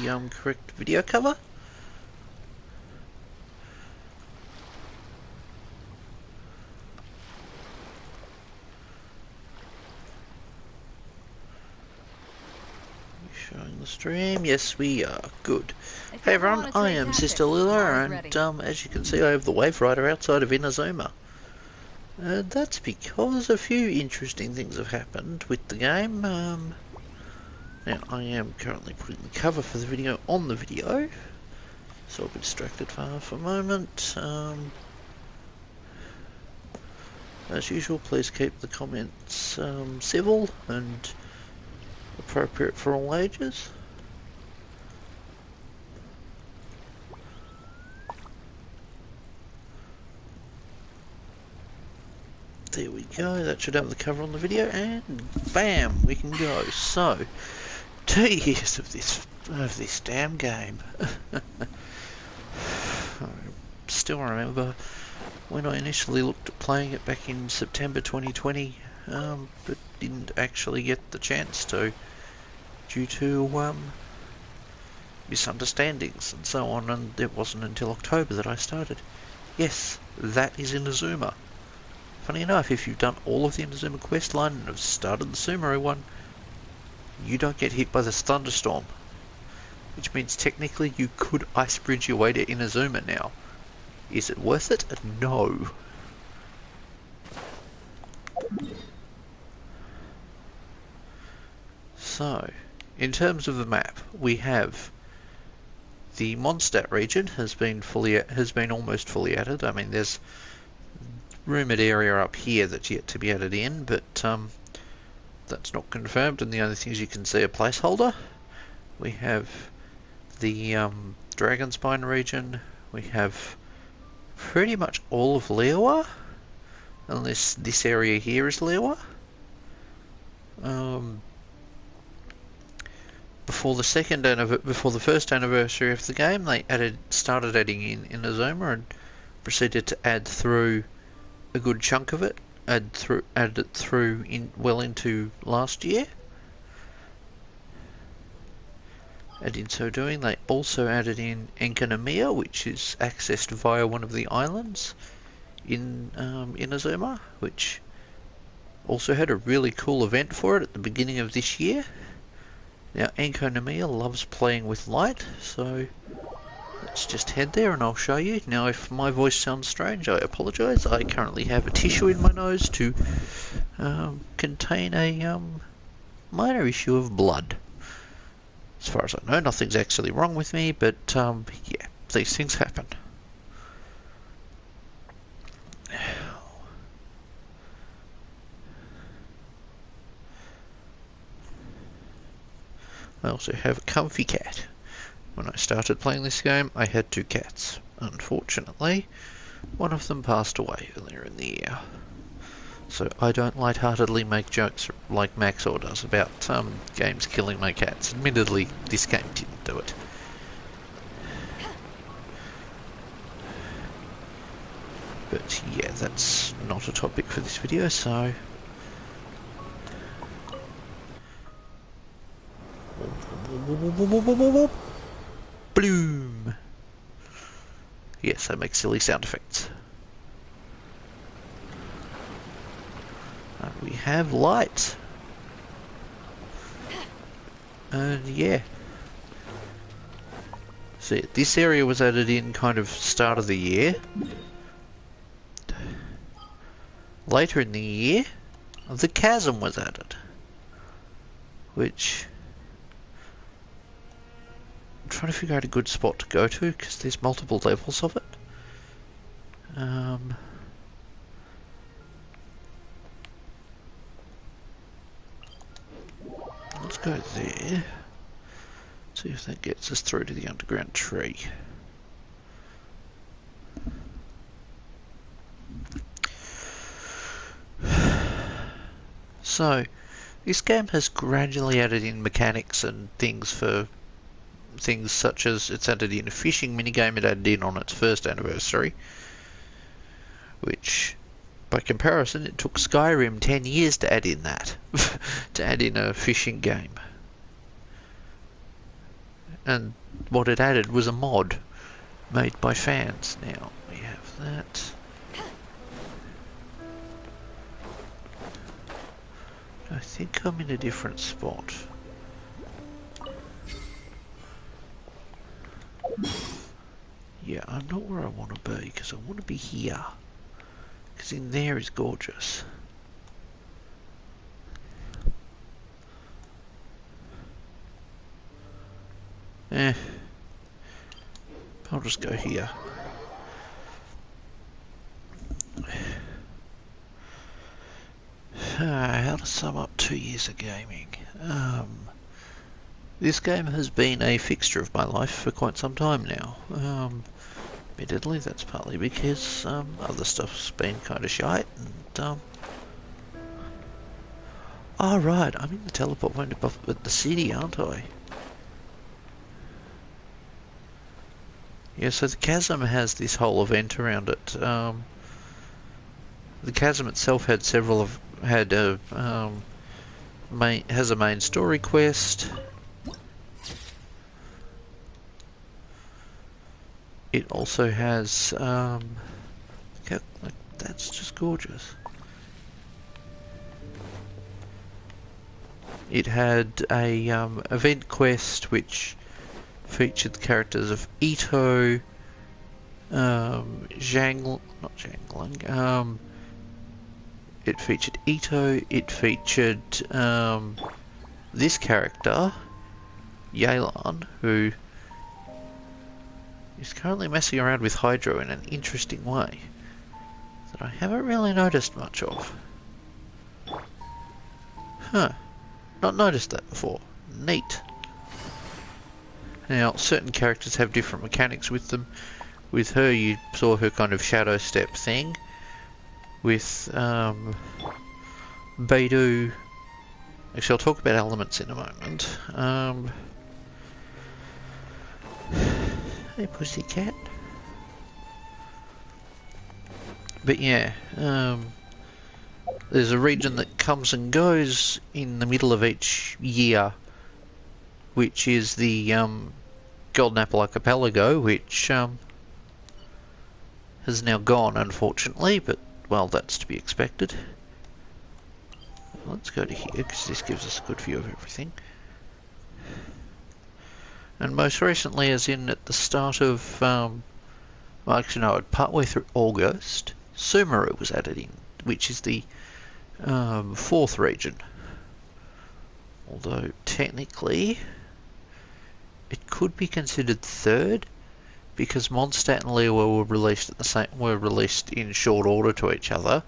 the correct video cover. Showing the stream. Yes, we are. Good. Hey everyone, I am Sister Lila, and as you can see, I have the Wave Rider outside of Inazuma. That's because a few interesting things have happened with the game. Now, I am currently putting the cover for the video on the video, so I'll be distracted for half a moment. As usual, please keep the comments civil and appropriate for all ages. There we go, that should have the cover on the video, and bam, we can go. So, 2 years of this damn game. I still remember when I initially looked at playing it back in September 2020, but didn't actually get the chance to, due to misunderstandings and so on, and it wasn't until October that I started. Yes, that is Inazuma. Funny enough, if you've done all of the Inazuma quest line and have started the Sumeru one, you don't get hit by this thunderstorm. Which means technically you could ice bridge your way to Inazuma now. Is it worth it? No. So, in terms of the map, we have the Mondstadt region has been almost fully added. I mean, there's rumoured area up here that's yet to be added in, but that's not confirmed, and the only things you can see are placeholder. We have the Dragonspine region. We have pretty much all of Lewa, unless this area here is Lewa. Before the first anniversary of the game, they started adding in Inazuma and proceeded to add through a good chunk of it, added it through well into last year. And in so doing, they also added in Enkanomiya, which is accessed via one of the islands in Inazuma, which also had a really cool event for it at the beginning of this year. Now, Enkanomiya loves playing with light, so let's just head there and I'll show you. Now, if my voice sounds strange, I apologise. I currently have a tissue in my nose to contain a minor issue of blood. As far as I know, nothing's actually wrong with me, but yeah, these things happen. I also have a comfy cat. When I started playing this game, I had 2 cats. Unfortunately, one of them passed away earlier in the year. So I don't lightheartedly make jokes like Maxor does about games killing my cats. Admittedly, this game didn't do it. But yeah, that's not a topic for this video, so bloom. Yes, I make silly sound effects. And we have light. And yeah. See, this area was added in kind of start of the year. Later in the year, the chasm was added. Which I'm trying to figure out a good spot to go to because there's multiple levels of it. Let's go there. See if that gets us through to the underground tree. So, this game has gradually added in mechanics and things for things such as it's added in a fishing minigame it added in on its first anniversary, which by comparison it took Skyrim 10 years to add in that, to add in a fishing game. and what it added was a mod made by fans. Now we have that. I think I'm in a different spot. Yeah, I'm not where I want to be, because I want to be here. Because in there is gorgeous. I'll just go here. How to sum up 2 years of gaming? This game has been a fixture of my life for quite some time now. Admittedly, that's partly because other stuff's been kind of shite. And oh right, I'm in the teleport point above at the city, aren't I? Yeah, so the chasm has this whole event around it. The chasm itself had has a main story quest. It also has that's just gorgeous. It had a event quest which featured the characters of Ito, not Zhangling, it featured Ito, it featured this character, Yelan, who is currently messing around with Hydro in an interesting way that I haven't really noticed much of. Huh, not noticed that before. Neat. Now, certain characters have different mechanics with them. With her, you saw her kind of shadow step thing. With Beidou, actually I'll talk about elements in a moment. Hey pussycat. But yeah, there's a region that comes and goes in the middle of each year, which is the Golden Apple Archipelago, which has now gone, unfortunately, but, well, that's to be expected. Let's go to here, because this gives us a good view of everything. And most recently, as in at the start of, well, actually no, partway through August, Sumeru was added in, which is the 4th region. Although, technically, it could be considered 3rd, because Mondstadt and Liyue were released in short order to each other.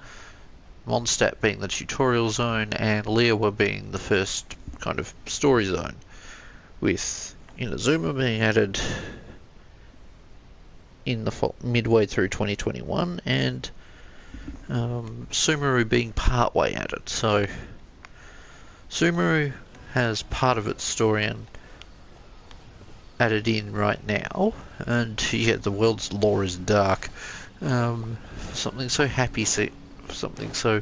Mondstadt being the tutorial zone and Liyue being the first kind of story zone, with Inazuma being added in the midway through 2021 and Sumeru being partway added. So Sumeru has part of its story and added in right now, and yeah, the world's lore is dark. Something so happy, something so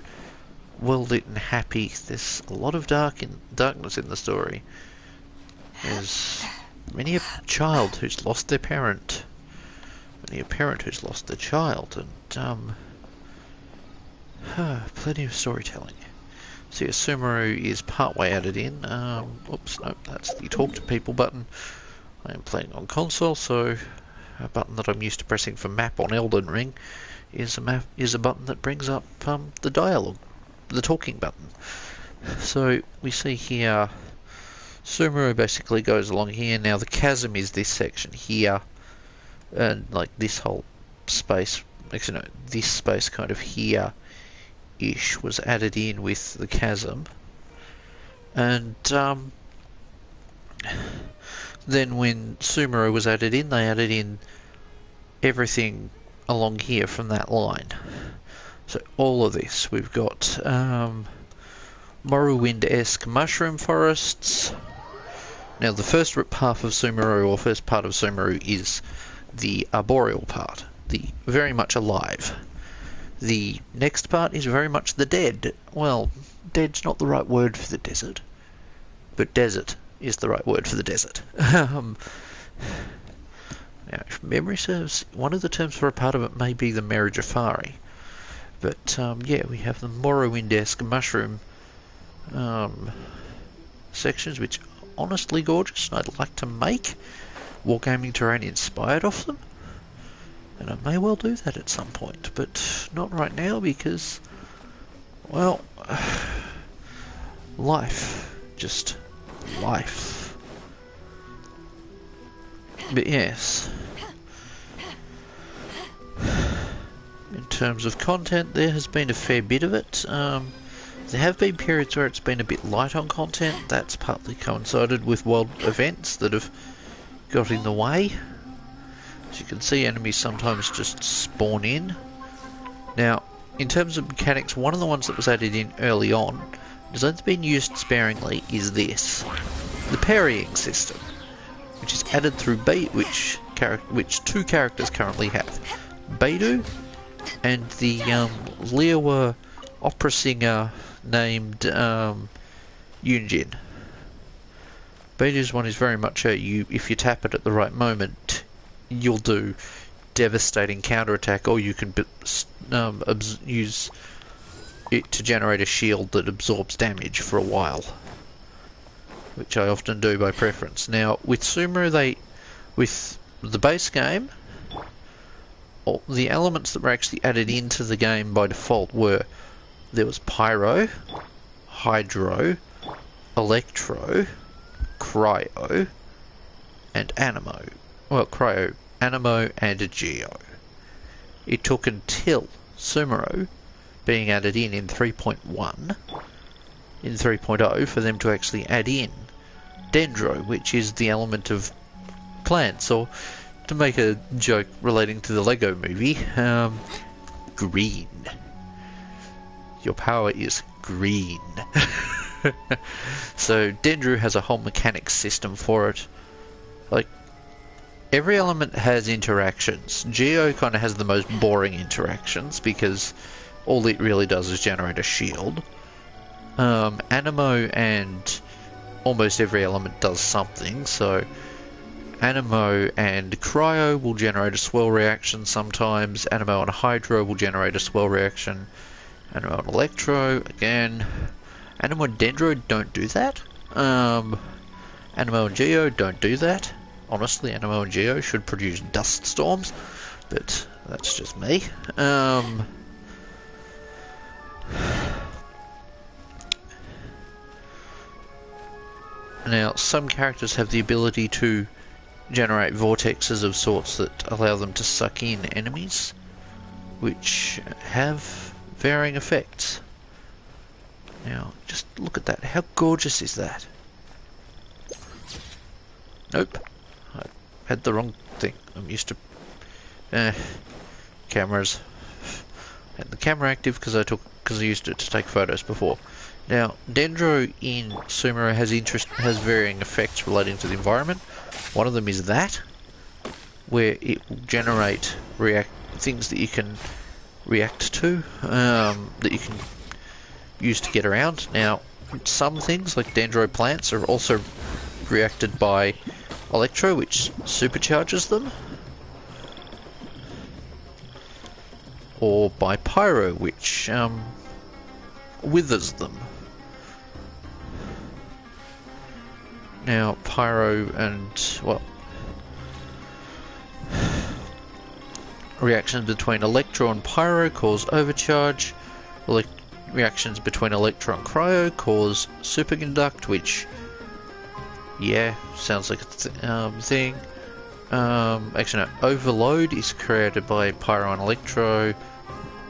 well lit and happy. There's a lot of darkness in the story. There's many a child who's lost their parent, many a parent who's lost their child, and plenty of storytelling. So yeah, Sumeru is partway added in. Oops, nope, that's the talk to people button. I am playing on console, so a button that I'm used to pressing for map on Elden Ring is a button that brings up the dialogue, the talking button. So we see here, Sumeru basically goes along here. Now the chasm is this section here, and like this whole space, actually no, this space kind of here-ish was added in with the chasm, and then when Sumeru was added in, they added in everything along here from that line. So all of this, we've got Morrowind-esque mushroom forests. Now the first half of Sumeru, or first part of Sumeru, is the arboreal part, the very much alive. The next part is very much the dead. Well, dead's not the right word for the desert, but desert is the right word for the desert. Now, if memory serves, one of the terms for a part of it may be the Merigifari. But, yeah, we have the Morrowind-esque mushroom sections, which are honestly gorgeous, and I'd like to make wargaming terrain inspired off them. And I may well do that at some point, but not right now because, well, life. Just life. But yes, in terms of content, there has been a fair bit of it. There have been periods where it's been a bit light on content. That's partly coincided with world events that have got in the way. As you can see, enemies sometimes just spawn in. Now, in terms of mechanics, one of the ones that was added in early on, has only been used sparingly, is this. The parrying system, which is added through which two characters currently have. Beidou and the Liyue opera singer named Yunjin. Beidou's one is very much if you tap it at the right moment, you'll do devastating counterattack, or you can use it to generate a shield that absorbs damage for a while, which I often do by preference. Now, with Sumeru, with the base game, the elements that were actually added into the game by default were, there was Pyro, Hydro, Electro, Cryo, and Animo. Well, Cryo, Animo, and a Geo. It took until Sumeru being added in 3.1, in 3.0, for them to actually add in Dendro, which is the element of plants, or to make a joke relating to the Lego movie, green. Your power is green. So Dendro has a whole mechanics system for it. Like, every element has interactions. Geo kind of has the most boring interactions because all it really does is generate a shield. Animo and almost every element does something, so Animo and Cryo will generate a swirl reaction sometimes. Animo and Hydro will generate a swirl reaction. Animo and Electro, again. Animo and Dendro don't do that. Animo and Geo don't do that. Honestly, Animo and Geo should produce dust storms, but that's just me. Now, some characters have the ability to generate vortexes of sorts that allow them to suck in enemies, which have varying effects. Now, just look at that. How gorgeous is that? Nope. I had the wrong thing. I'm used to cameras. I had the camera active because I used it to take photos before. Now, Dendro in Sumeru has varying effects relating to the environment. One of them is that, where it will generate things that you can react to, that you can use to get around. Now, some things like Dendro plants are also reacted by Electro, which supercharges them, or by Pyro, which withers them. Now, Pyro and, well, reactions between Electro and Pyro cause overcharge. Reactions between Electro and Cryo cause superconduct, which, yeah, sounds like a thing. Actually, no, overload is created by Pyro and Electro.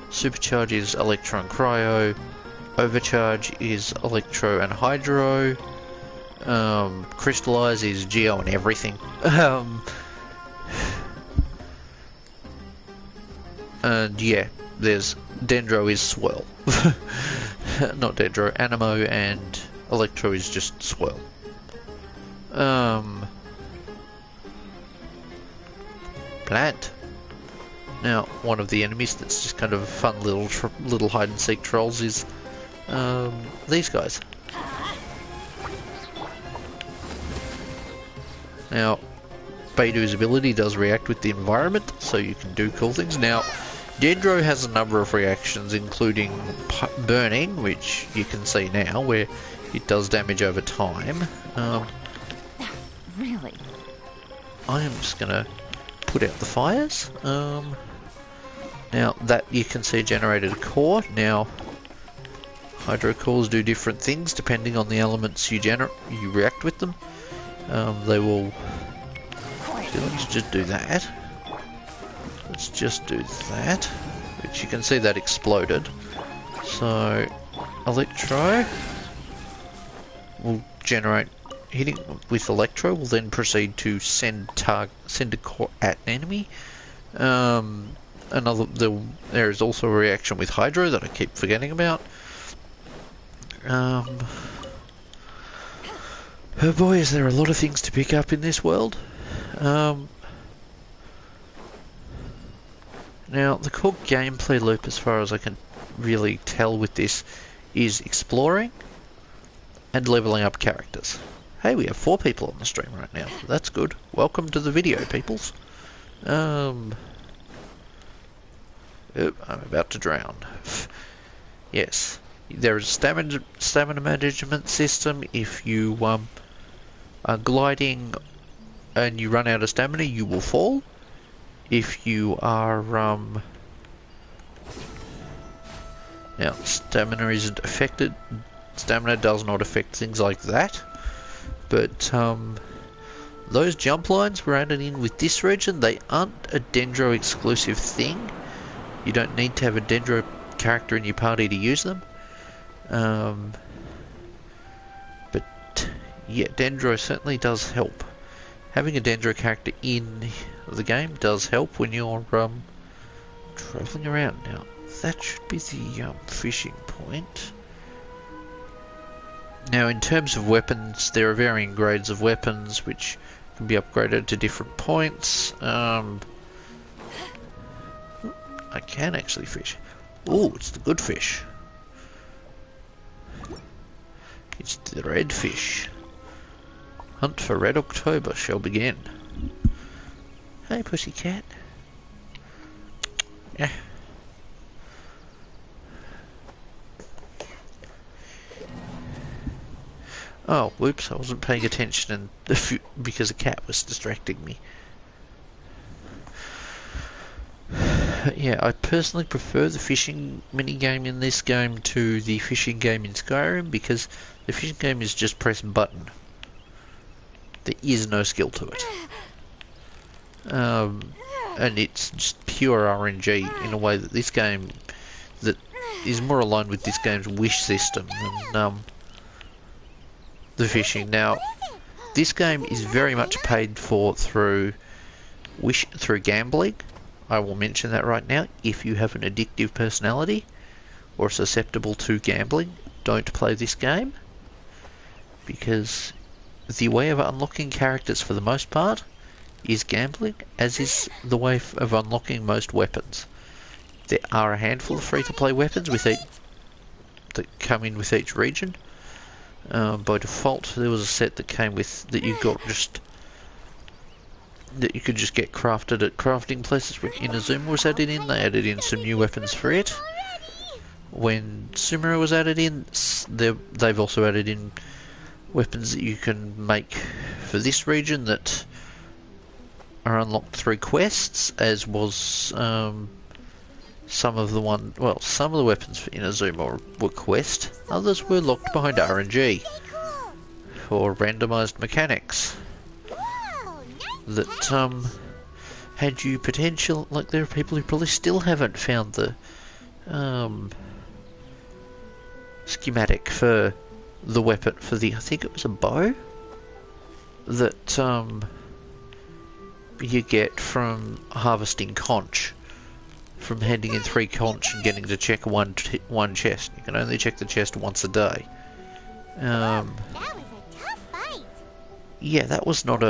Supercharge is Electro and Cryo. Overcharge is Electro and Hydro. Crystallize is Geo and everything. And yeah, there's Dendro is Swirl. Not Dendro, Animo and Electro is just Swirl. Plant. Now, one of the enemies that's just kind of a fun little hide and seek trolls is these guys. Now, Baidu's ability does react with the environment, so you can do cool things. Now, Dendro has a number of reactions, including burning, which you can see now, where it does damage over time. Really? I am just gonna put out the fires. Now that you can see generated a core. Now, hydro cores do different things depending on the elements you react with them. They will. Let's just do that. Let's just do that, which you can see that exploded. So, Electro will generate, hitting with Electro will then proceed to send a core at an enemy. There is also a reaction with Hydro that I keep forgetting about. Oh boy, is there a lot of things to pick up in this world. Now, the core gameplay loop, as far as I can really tell with this, is exploring and leveling up characters. Hey, we have 4 people on the stream right now. That's good. Welcome to the video, peoples. Oh, I'm about to drown. Yes. There is a stamina management system. If you are gliding and you run out of stamina, you will fall. If you are now, stamina isn't affected. Stamina does not affect things like that. But those jump lines were added in with this region. They aren't a Dendro exclusive thing. You don't need to have a Dendro character in your party to use them. But yeah, Dendro certainly does help. Having a Dendro character in the game does help when you're travelling around. Now, that should be the fishing point. Now, in terms of weapons, there are varying grades of weapons which can be upgraded to different points. I can actually fish. Oh, it's the good fish. It's the red fish. Hunt for Red October shall begin. Hey, pussycat. Yeah. Oh, whoops, I wasn't paying attention and because a cat was distracting me. Yeah, I personally prefer the fishing minigame in this game to the fishing game in Skyrim because the fishing game is just press button. There is no skill to it. And it's just pure RNG in a way that this game that is more aligned with this game's wish system than the fishing. Now, this game is very much paid for through gambling. I will mention that right now. If you have an addictive personality or susceptible to gambling, don't play this game because the way of unlocking characters for the most part is gambling, as is the way of unlocking most weapons. There are a handful of free-to-play weapons that come in with each region. By default, there was a set that came with that you could just get crafted at crafting places. When Inazuma was added in, they added in some new weapons for it. When Sumera was added in, they've also added in weapons that you can make for this region that are unlocked through quests, as was some of the weapons for Inazuma were quest, others were locked behind RNG for randomized mechanics that had you potential. Like, there are people who probably still haven't found the schematic for the weapon for the, I think it was a bow that you get from harvesting conch, from handing in 3 conch and getting to check one chest. You can only check the chest once a day. That was a tough fight. Yeah, that was not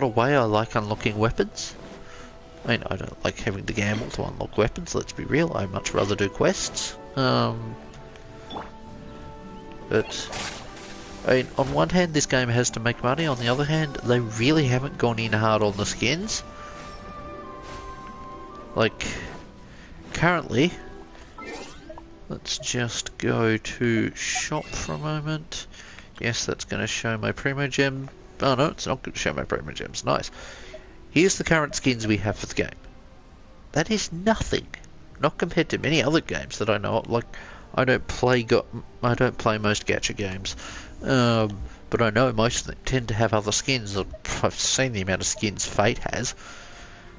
a way I like unlocking weapons. I mean, I don't like having to gamble to unlock weapons, let's be real. I'd much rather do quests. But I mean, on one hand, this game has to make money. On the other hand, they really haven't gone in hard on the skins. Like, currently, let's just go to shop for a moment. Yes, that's going to show my Primo Gem. Oh no, it's not going to show my Primo Gems. Nice. Here's the current skins we have for the game. That is nothing. Not compared to many other games that I know of. Like, I don't play most gacha games. But I know most of them tend to have other skins. I've seen the amount of skins Fate has.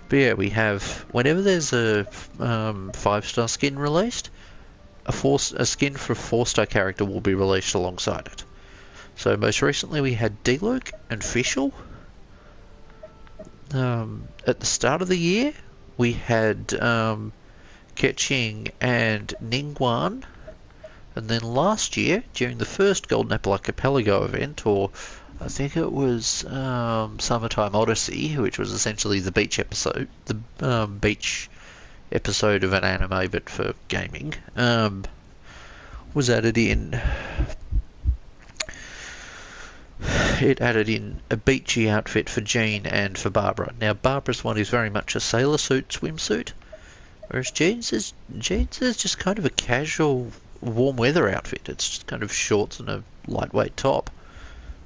But yeah, we have, whenever there's a 5-star skin released, a skin for a 4-star character will be released alongside it. So most recently we had D-Luke and Fischl. At the start of the year, we had Keqing and Ningguang. And then last year, during the first Golden Apple Archipelago event, or I think it was Summertime Odyssey, which was essentially the beach episode, beach episode of an anime but for gaming, was added in. It added in a beachy outfit for Jean and for Barbara. Now Barbara's one is very much a sailor suit swimsuit, whereas Jean's is just kind of a casual warm weather outfit. It's just kind of shorts and a lightweight top.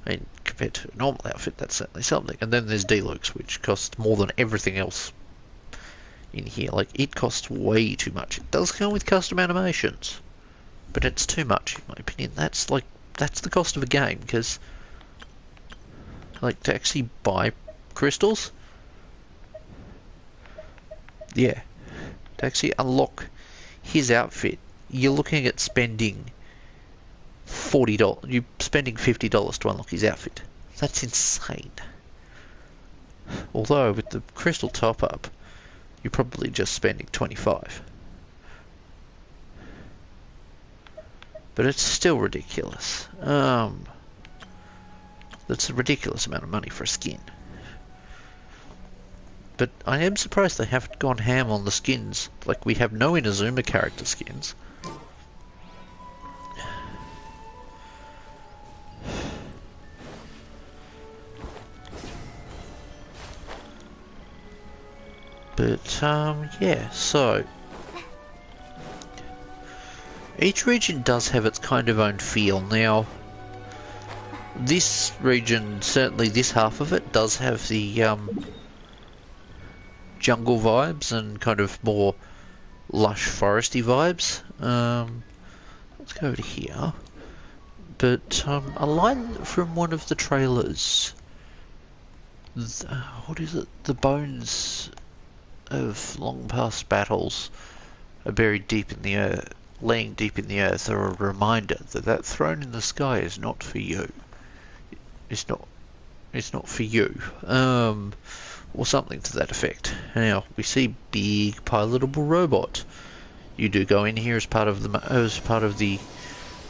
I mean, compared to a normal outfit, that's certainly something. And then there's D-Luxe, which costs more than everything else in here. Like, it costs way too much. It does come with custom animations, but it's too much, in my opinion. That's the cost of a game, because, like, to actually buy crystals, yeah, to actually unlock his outfit, you're looking at spending $40. You're spending $50 to unlock his outfit. That's insane. Although with the crystal top up, you're probably just spending $25. But it's still ridiculous. That's a ridiculous amount of money for a skin. But I am surprised they haven't gone ham on the skins. Like, we have no Inazuma character skins. But, yeah, so each region does have its kind of own feel. Now, this region, certainly this half of it, does have the, jungle vibes and kind of more lush foresty vibes. Let's go over to here. But, a line from one of the trailers, what is it? The bones of long past battles are buried deep in the earth, laying deep in the earth, are a reminder that that throne in the sky is not for you. It's not for you. Or something to that effect. Now we see big pilotable robot. You do go in here as part of the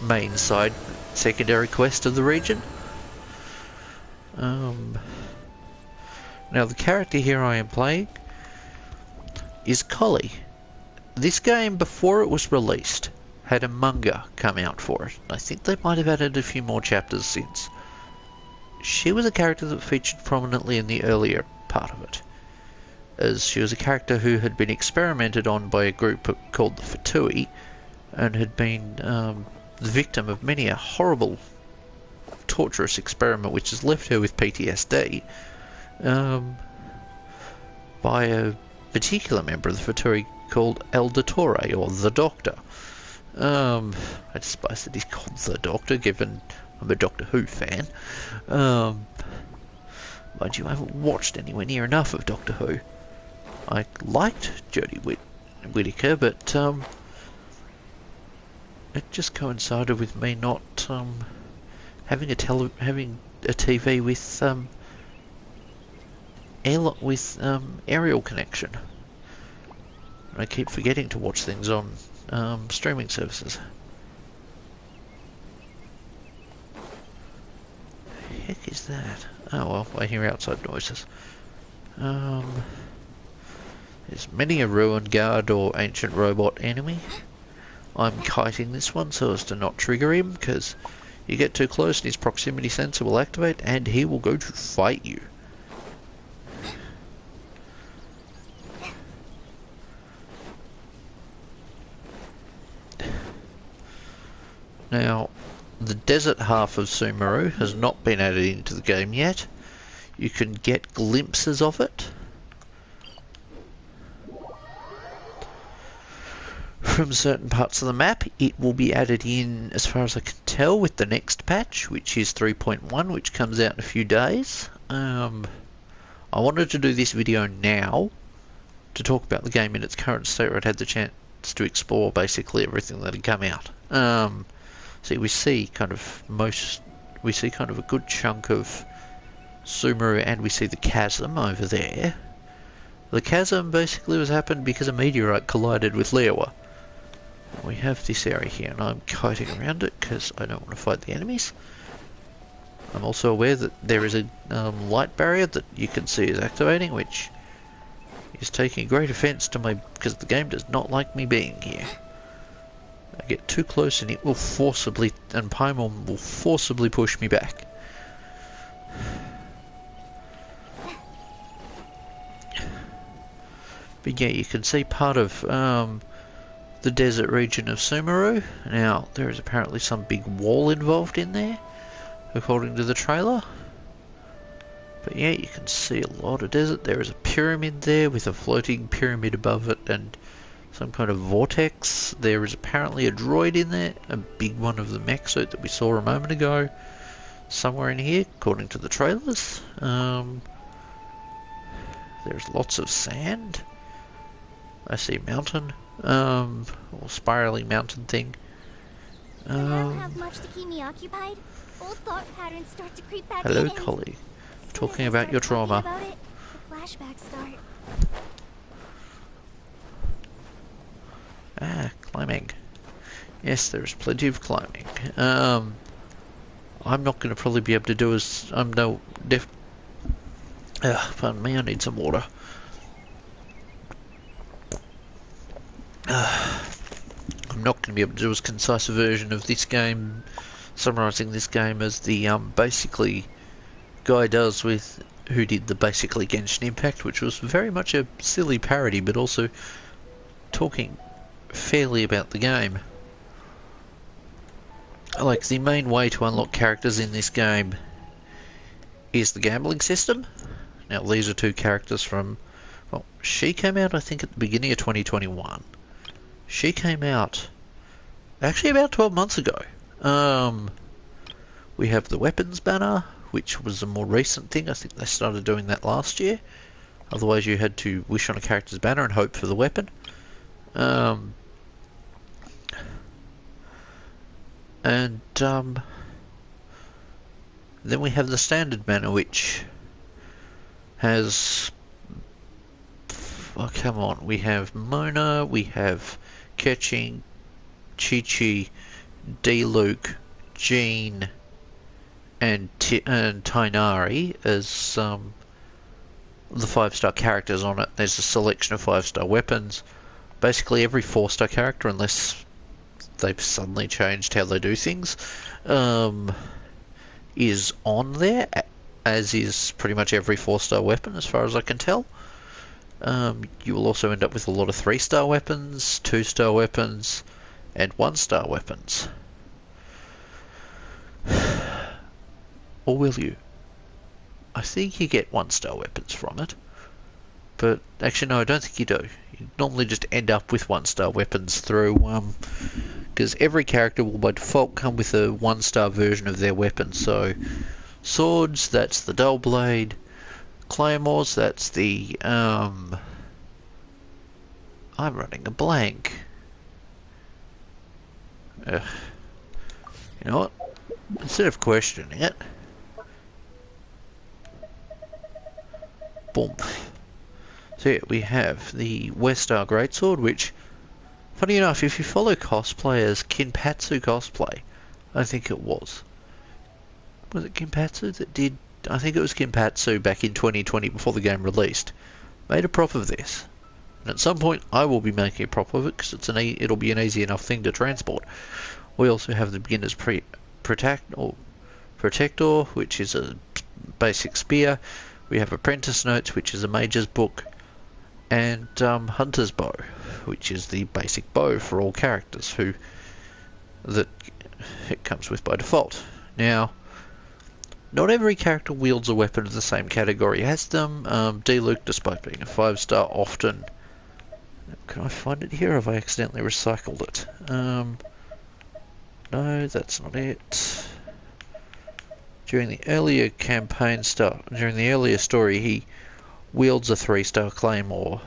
main side secondary quest of the region. Now the character here I am playing is Collie. This game, before it was released, had a manga come out for it. I think they might have added a few more chapters since. She was a character that featured prominently in the earlier part of it, as she was a character who had been experimented on by a group called the Fatui, and had been the victim of many a horrible, torturous experiment which has left her with PTSD by a particular member of the Fatui called El Dottore, or the Doctor. I despise that he's called the Doctor, given I'm a Doctor Who fan. Mind you, I haven't watched anywhere near enough of Doctor Who. I liked Jodie Whittaker, but it just coincided with me not having a TV with aerial connection. I keep forgetting to watch things on streaming services. The heck is that? Oh well, I hear outside noises. There's many a ruined guard or ancient robot enemy. I'm kiting this one so as to not trigger him, because You get too close and his proximity sensor will activate and he will go to fight you. Now, the desert half of Sumeru has not been added into the game yet. You can get glimpses of it from certain parts of the map. It will be added in, as far as I can tell, with the next patch, which is 3.1, which comes out in a few days. I wanted to do this video now to talk about the game in its current state, where I'd had the chance to explore basically everything that had come out. See, we see kind of a good chunk of Sumeru, and we see the chasm over there. The chasm basically was happened because a meteorite collided with Lewa. We have this area here, and I'm kiting around it because I don't want to fight the enemies. I'm also aware that there is a light barrier that you can see is activating, which is taking great offense to my, because the game does not like me being here. I get too close and it will forcibly, and Paimon will forcibly push me back. But yeah, you can see part of the desert region of Sumeru. Now, there is apparently some big wall involved in there, according to the trailer. But yeah, you can see a lot of desert. There is a pyramid there with a floating pyramid above it and some kind of vortex. There is apparently a droid in there, a big one of the mech suit that we saw a moment ago, somewhere in here, according to the trailers. There's lots of sand. I see a mountain, or spiraling mountain thing. I don't have much to keep me occupied. Old thought patterns start to creep back Hello, in. colleague. Talking about your trauma. About it, the flashbacks start. Ah, climbing. Yes, there is plenty of climbing. I'm not going to probably be able to do as... pardon me, I need some water. I'm not going to be able to do as concise a version of this game, summarising this game as the basically guy does with who did the basically Genshin Impact, which was very much a silly parody, but also talking fairly about the game. Like, the main way to unlock characters in this game is the gambling system. Now, these are two characters from... Well, she came out, I think, at the beginning of 2021. She came out actually about 12 months ago. We have the weapons banner, which was a more recent thing. I think they started doing that last year. Otherwise, you had to wish on a character's banner and hope for the weapon. Then we have the standard banner, which has... Oh, come on. We have Mona, we have Ketching, Chi-Chi, D-Luke, Jean, and Tainari as the 5-star characters on it. There's a selection of 5-star weapons. Basically every 4-star character, unless they've suddenly changed how they do things, is on there, as is pretty much every 4-star weapon as far as I can tell. You will also end up with a lot of 3-star weapons, 2-star weapons, and 1-star weapons. Or will you? I think you get 1-star weapons from it. But actually no, I don't think you do. You normally just end up with 1-star weapons through, because every character will by default come with a 1-star version of their weapon. So, swords, that's the dull blade. Claymores, that's the, I'm running a blank. You know what? Instead of questioning it, boom. So yeah, we have the Westar Greatsword, which, funny enough, if you follow cosplayers, Kinpatsu cosplay, I think it was it Kinpatsu that did, I think it was Kinpatsu back in 2020 before the game released, made a prop of this. And at some point I will be making a prop of it because it'll be an easy enough thing to transport. We also have the beginner's Protector, which is a basic spear. We have Apprentice Notes, which is a mage's book, and Hunter's Bow, which is the basic bow for all characters that it comes with by default. Now, not every character wields a weapon of the same category as them. D-Luke, despite being a 5-star, often... Can I find it here, or have I accidentally recycled it? No, that's not it. During the earlier during the earlier story, he wields a 3-star claymore,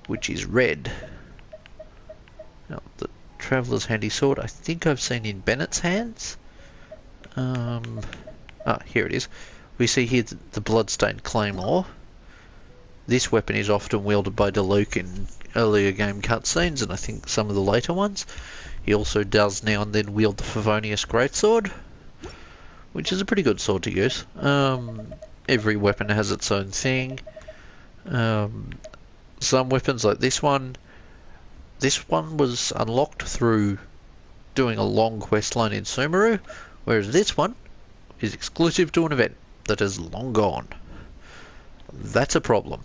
which is red. Now, the Traveller's Handy Sword, I think I've seen in Bennett's hands. Here it is. We see here the Bloodstained Claymore. This weapon is often wielded by DeLuke in earlier game cutscenes, and I think some of the later ones. He also does now and then wield the Favonius Greatsword, which is a pretty good sword to use. Every weapon has its own thing. Some weapons, like this one was unlocked through doing a long quest line in Sumeru, whereas this one is exclusive to an event that is long gone. That's a problem.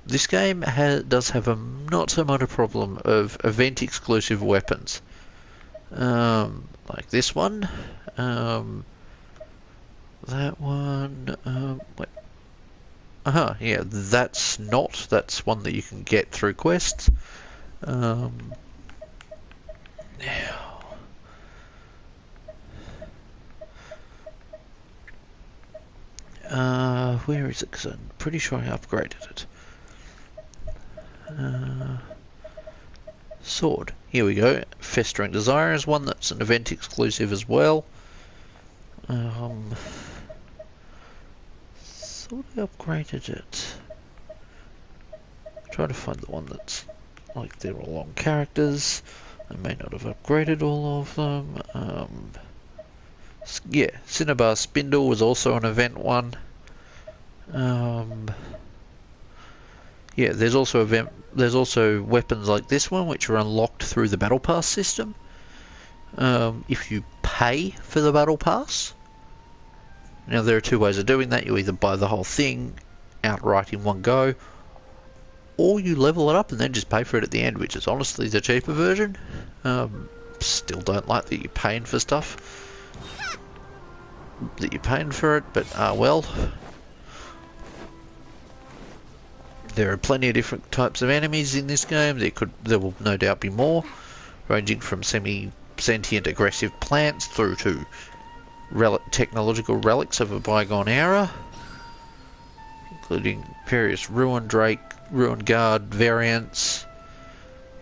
This game does have a not so much a problem of event exclusive weapons. Like this one. That one. Wait. Yeah, that's one that you can get through quests. Now. Where is it? Because I'm pretty sure I upgraded it. Sword. Here we go. Festering Desire is one that's an event exclusive as well. Thought I upgraded it. Try to find the one that's like they're all long characters. I may not have upgraded all of them. Yeah, Cinnabar Spindle was also an event one. Yeah, there's also weapons like this one which are unlocked through the Battle Pass system. If you pay for the Battle Pass. Now there are two ways of doing that. You either buy the whole thing outright in one go, or you level it up and then just pay for it at the end, which is honestly the cheaper version. Still don't like that you're paying for stuff. That you're paying for it, but well. There are plenty of different types of enemies in this game. There will no doubt be more, ranging from semi-sentient aggressive plants through to technological relics of a bygone era, including various Ruin Drake, Ruin Guard variants,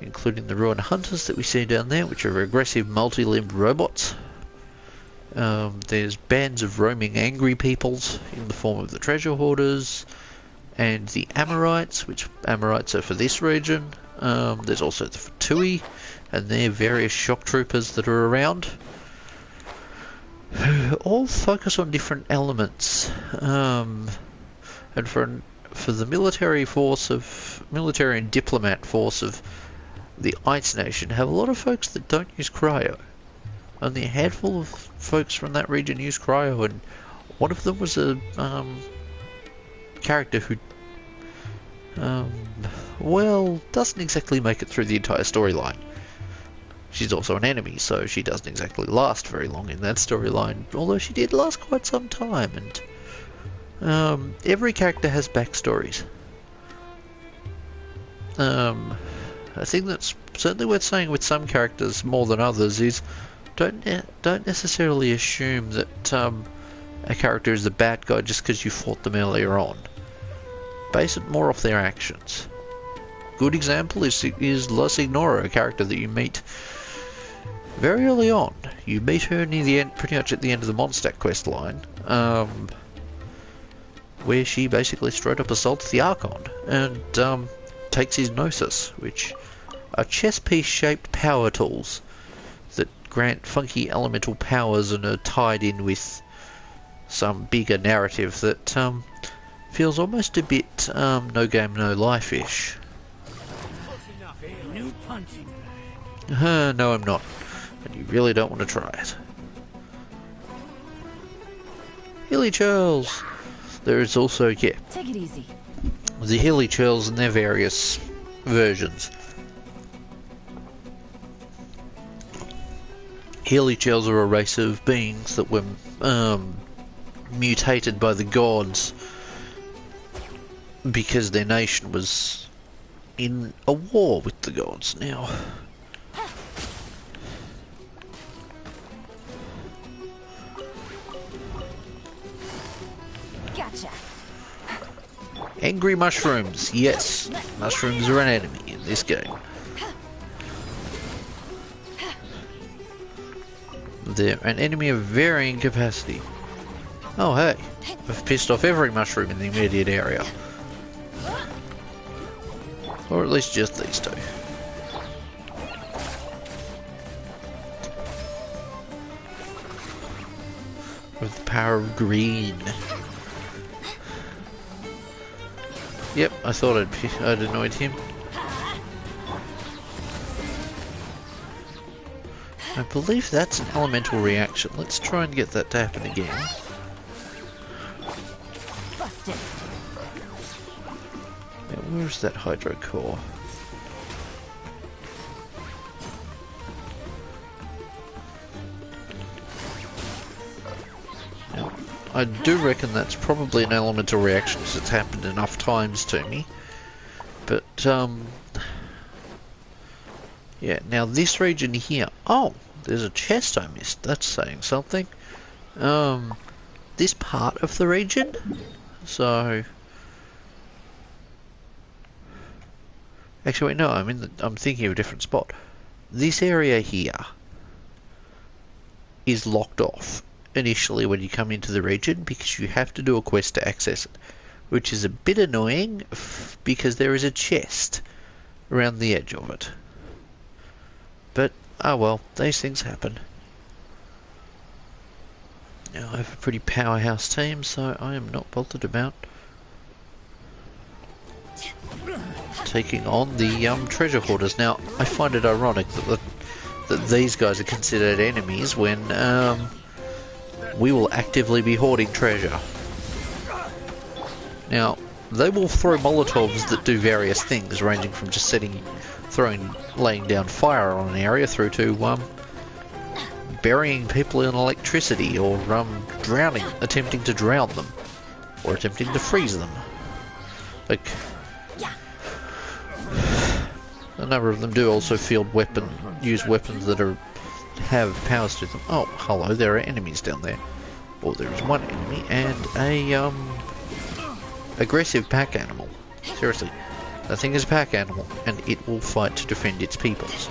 including the Ruin Hunters that we see down there, which are aggressive multi-limbed robots. There's bands of roaming angry peoples in the form of the Treasure Hoarders, and the Amorites, which Amorites are for this region. There's also the Fatui, and their various shock troopers that are around. All focus on different elements. And for the military and diplomat force of the Ice Nation, have a lot of folks that don't use cryo. Only a handful of folks from that region use cryo, and one of them was a character who doesn't exactly make it through the entire storyline. She's also an enemy, so she doesn't exactly last very long in that storyline, although she did last quite some time. And every character has backstories. I think that's certainly worth saying with some characters more than others is don't necessarily assume that a character is the bad guy just because you fought them earlier on. Base it more off their actions. Good example is La Signora, a character that you meet very early on. You meet her near the end, pretty much at the end of the Mondstadt quest line, where she basically straight up assaults the Archon and takes his Gnosis, which are chess piece shaped power tools that grant funky elemental powers and are tied in with some bigger narrative that feels almost a bit No Game No Life-ish. No, I'm not. and you really don't want to try it. Hilly churls! There is also, yeah, Take it easy. the hilly churls and their various versions. Hilly churls are a race of beings that were mutated by the gods because their nation was in a war with the gods now. Gotcha. Angry mushrooms. Yes, mushrooms are an enemy in this game. They're an enemy of varying capacity. Oh hey, I've pissed off every mushroom in the immediate area. Or at least just these two. With the power of green. Yep, I thought I'd annoyed him. I believe that's an elemental reaction. Let's try and get that to happen again. Busted. Now, where's that hydro core? Now, I do reckon that's probably an elemental reaction because it's happened enough times to me. But, yeah, now this region here. Oh, there's a chest I missed. That's saying something. This part of the region. So, actually, wait, no. I'm thinking of a different spot. This area here is locked off initially when you come into the region because you have to do a quest to access it, which is a bit annoying because there is a chest around the edge of it. But, oh well, these things happen. Now I have a pretty powerhouse team, so I am not bothered about taking on the treasure hoarders. Now, I find it ironic that these guys are considered enemies when we will actively be hoarding treasure. Now, they will throw Molotovs that do various things, ranging from just laying down fire on an area through to burying people in electricity or attempting to drown them or attempting to freeze them. Like, a number of them do also use weapons that have powers to them. Oh, hello, there are enemies down there. Or there is one enemy and a aggressive pack animal. Seriously. That thing is a pack animal, and it will fight to defend its peoples.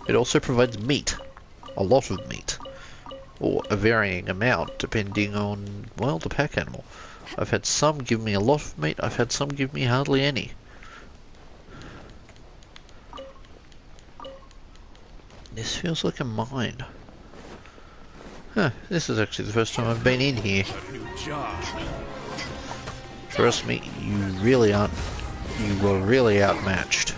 It also provides meat. A lot of meat. Or a varying amount, depending on, well, the pack animal. I've had some give me a lot of meat, I've had some give me hardly any. This feels like a mine. Huh, this is actually the first time I've been in here. Trust me, you were really outmatched.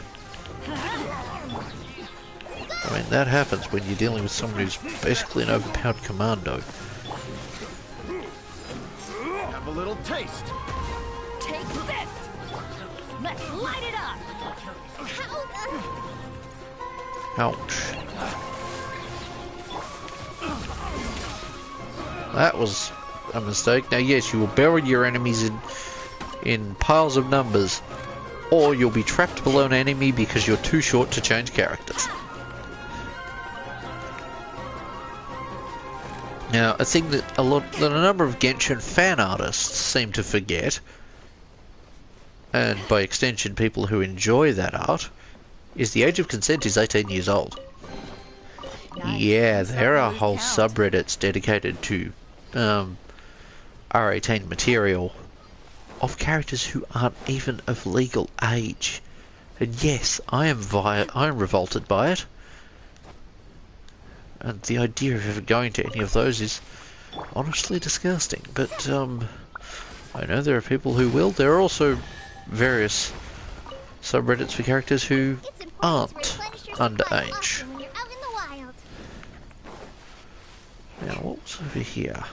I mean, that happens when you're dealing with someone who's basically an overpowered commando. Have a little taste. Take this. Let's light it up. Ouch. That was a mistake. Now yes, you will bury your enemies in piles of numbers, or you'll be trapped below an enemy because you're too short to change characters. Now, a thing that a number of Genshin fan artists seem to forget, and by extension people who enjoy that art, is the age of consent is 18 years old. Nice. Yeah, there are whole Count. subreddits dedicated to R18 material of characters who aren't even of legal age. And yes, I am revolted by it. And the idea of ever going to any of those is honestly disgusting. But I know there are people who will. There are also various subreddits for characters who aren't underage. Now, what's over here?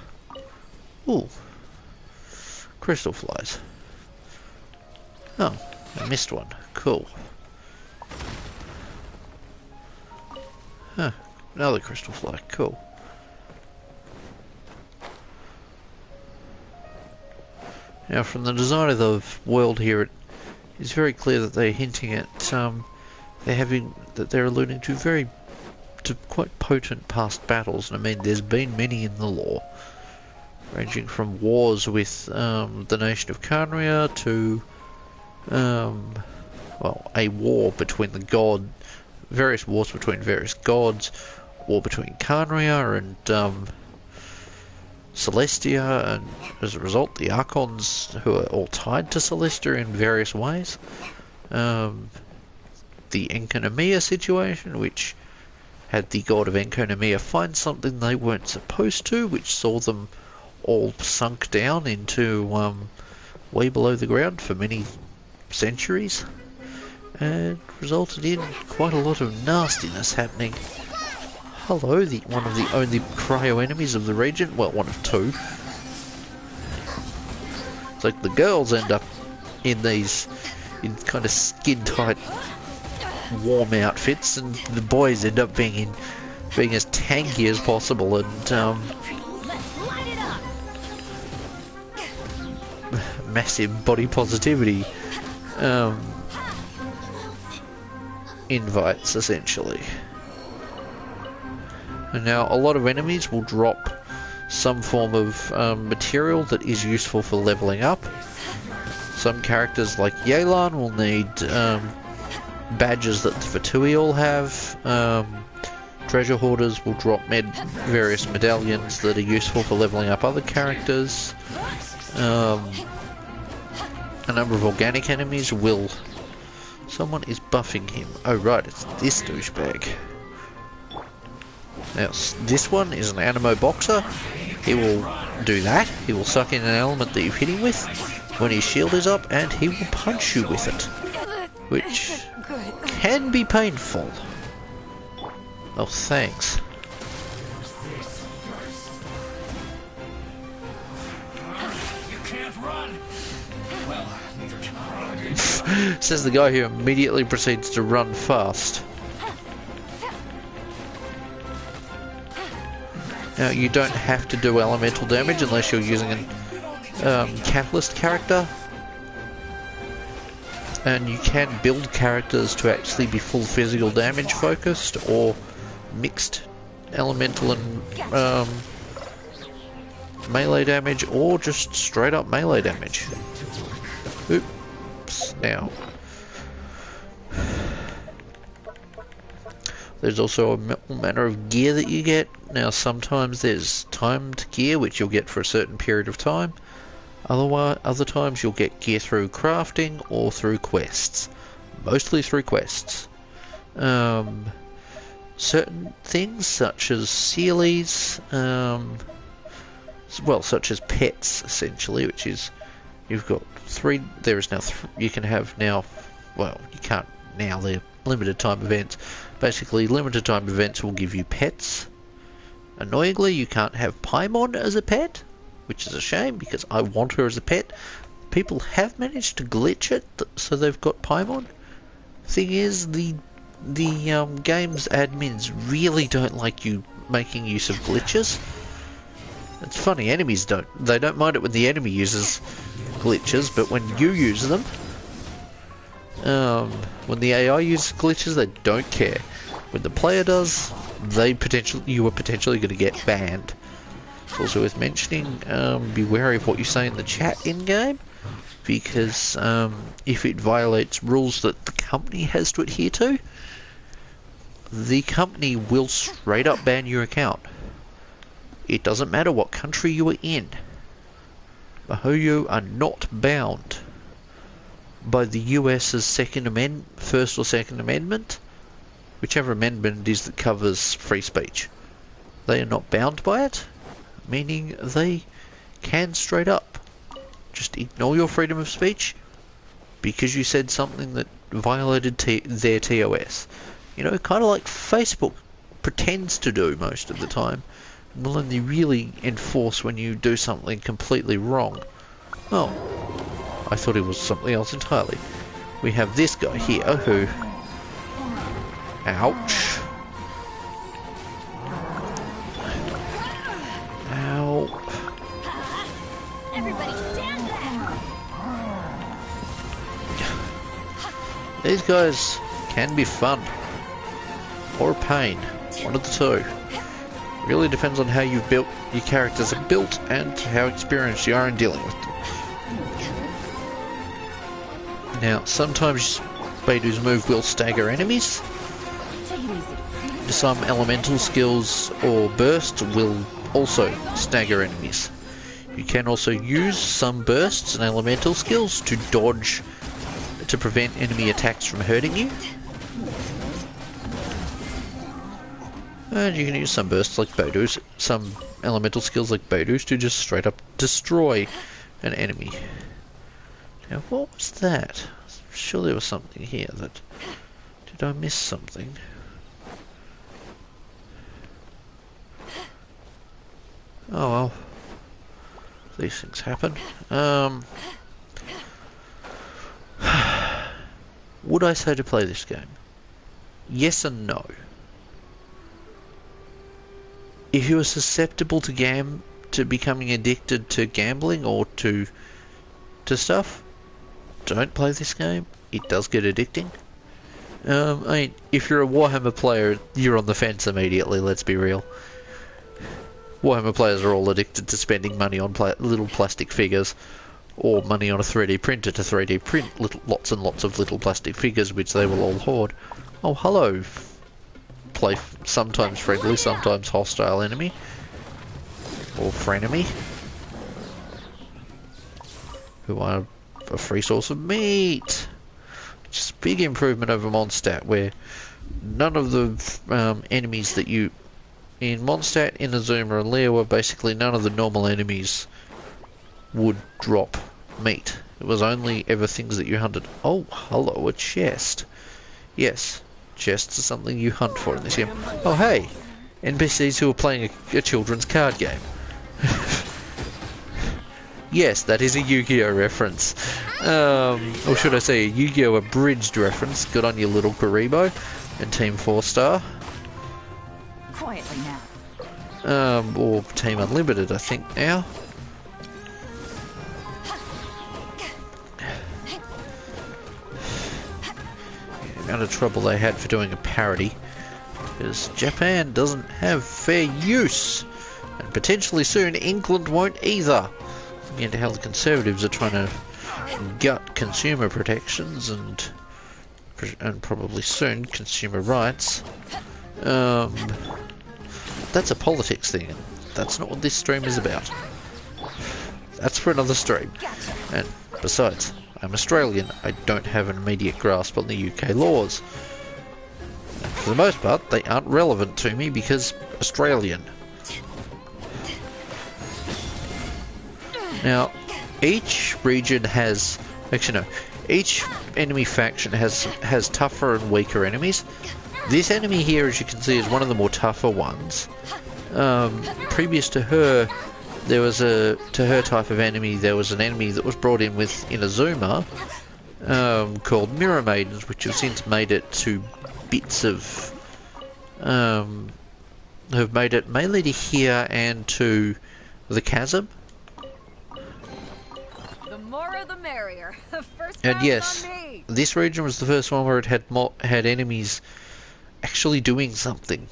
Ooh. Crystal flies. Oh, I missed one. Cool. Huh. Another crystal fly. Cool. Now, from the design of the world here, it is very clear that they're hinting at they're alluding to quite potent past battles. And I mean, there's been many in the lore, ranging from wars with the nation of Carnria to well, a war between various wars between various gods, war between Carnria and Celestia, and as a result, the Archons, who are all tied to Celestia in various ways. The Enkonomia situation, which had the god of Enkonomia find something they weren't supposed to, which saw them all sunk down into way below the ground for many centuries, and resulted in quite a lot of nastiness happening. Hello, one of the only cryo enemies of the region. Well, one of two. It's like the girls end up in kind of skin-tight warm outfits, and the boys end up being as tanky as possible and massive body positivity invites, essentially. And now a lot of enemies will drop some form of material that is useful for leveling up. Some characters like Yelan will need badges that the Fatui all have. Treasure hoarders will drop various medallions that are useful for leveling up other characters. A number of organic enemies will... Someone is buffing him. Oh right, it's this douchebag. Now, this one is an Animo Boxer. He will do that. He will suck in an element that you've hit him with when his shield is up, and he will punch you with it, which can be painful. Oh, thanks. You can't run. Well, neither can I. Says the guy who immediately proceeds to run fast. Now, you don't have to do elemental damage unless you're using a catalyst character. And you can build characters to actually be full physical damage focused, or mixed elemental and melee damage, or just straight up melee damage. Oops. Now, there's also a manner of gear that you get. Now, sometimes there's timed gear, which you'll get for a certain period of time. Other times you'll get gear through crafting or through quests. Mostly through quests. Certain things, such as Sealies, well, such as pets, essentially, which is, you've got three, there is now, you can have now, well, you can't now, they're limited time events. Basically, limited time events will give you pets. Annoyingly, you can't have Paimon as a pet, which is a shame because I want her as a pet. People have managed to glitch it, so they've got Paimon. Thing is, the game's admins really don't like you making use of glitches. It's funny, enemies don't. They don't mind it when the enemy uses glitches, but when you use them, when the AI uses glitches, they don't care. When the player does, you are potentially going to get banned. It's also worth mentioning, be wary of what you say in the chat in-game, because if it violates rules that the company has to adhere to, the company will straight up ban your account. It doesn't matter what country you are in. Mahoyo are not bound by the US's First or Second Amendment, whichever amendment it is that covers free speech. They are not bound by it, meaning they can straight up just ignore your freedom of speech because you said something that violated their TOS. You know, kind of like Facebook pretends to do most of the time will only really enforce when you do something completely wrong. Oh, I thought it was something else entirely. We have this guy here who... Ouch. Ow. Everybody stand back! These guys can be fun. Or a pain. One of the two. Really depends on how you've built your characters are built and how experienced you are in dealing with them. Now, sometimes Beidou's move will stagger enemies. Some elemental skills or bursts will also stagger enemies. You can also use some bursts and elemental skills to dodge, to prevent enemy attacks from hurting you. And you can use some bursts like Beidou's, some elemental skills like Beidou's to just straight up destroy an enemy. Now what was that? I'm sure there was something here that... Did I miss something? Oh well. These things happen. Would I say to play this game? Yes and no. If you are susceptible to becoming addicted to gambling or to stuff, don't play this game. It does get addicting. I mean, if you're a Warhammer player, you're on the fence immediately, let's be real. Warhammer players are all addicted to spending money on little plastic figures, or money on a 3D printer to 3D print lots and lots of little plastic figures, which they will all hoard. Oh, hello. Sometimes friendly, sometimes hostile enemy. Or frenemy. Who are a free source of meat. Just a big improvement over Mondstadt, where none of the enemies that you... In Mondstadt, Inazuma and Leowa, basically none of the normal enemies would drop meat. It was only ever things that you hunted. Oh, hello, a chest. Yes, chests are something you hunt for in this game. Oh, hey, NPCs who are playing a children's card game. Yes, that is a Yu-Gi-Oh reference. Or should I say a Yu-Gi-Oh abridged reference. Good on you, little Karibo and Team 4-Star. Quietly now. Or Team Unlimited, I think, now. The amount of trouble they had for doing a parody. Because Japan doesn't have fair use. And potentially soon, England won't either. And how the Conservatives are trying to gut consumer protections and probably soon consumer rights. That's a politics thing, and that's not what this stream is about. That's for another stream. And besides, I'm Australian, I don't have an immediate grasp on the UK laws. And for the most part, they aren't relevant to me because Australian. Now, each region has... Actually, no. Each enemy faction has tougher and weaker enemies. This enemy here, as you can see, is one of the more tougher ones. Previous to her, there was to her type of enemy, there was an enemy that was brought in with Inazuma, called Mirror Maidens, which have since made it to bits of... have made it mainly to here and to the Chasm. The more the merrier. First And round yes, on me. this region was the first one where it had enemies actually doing something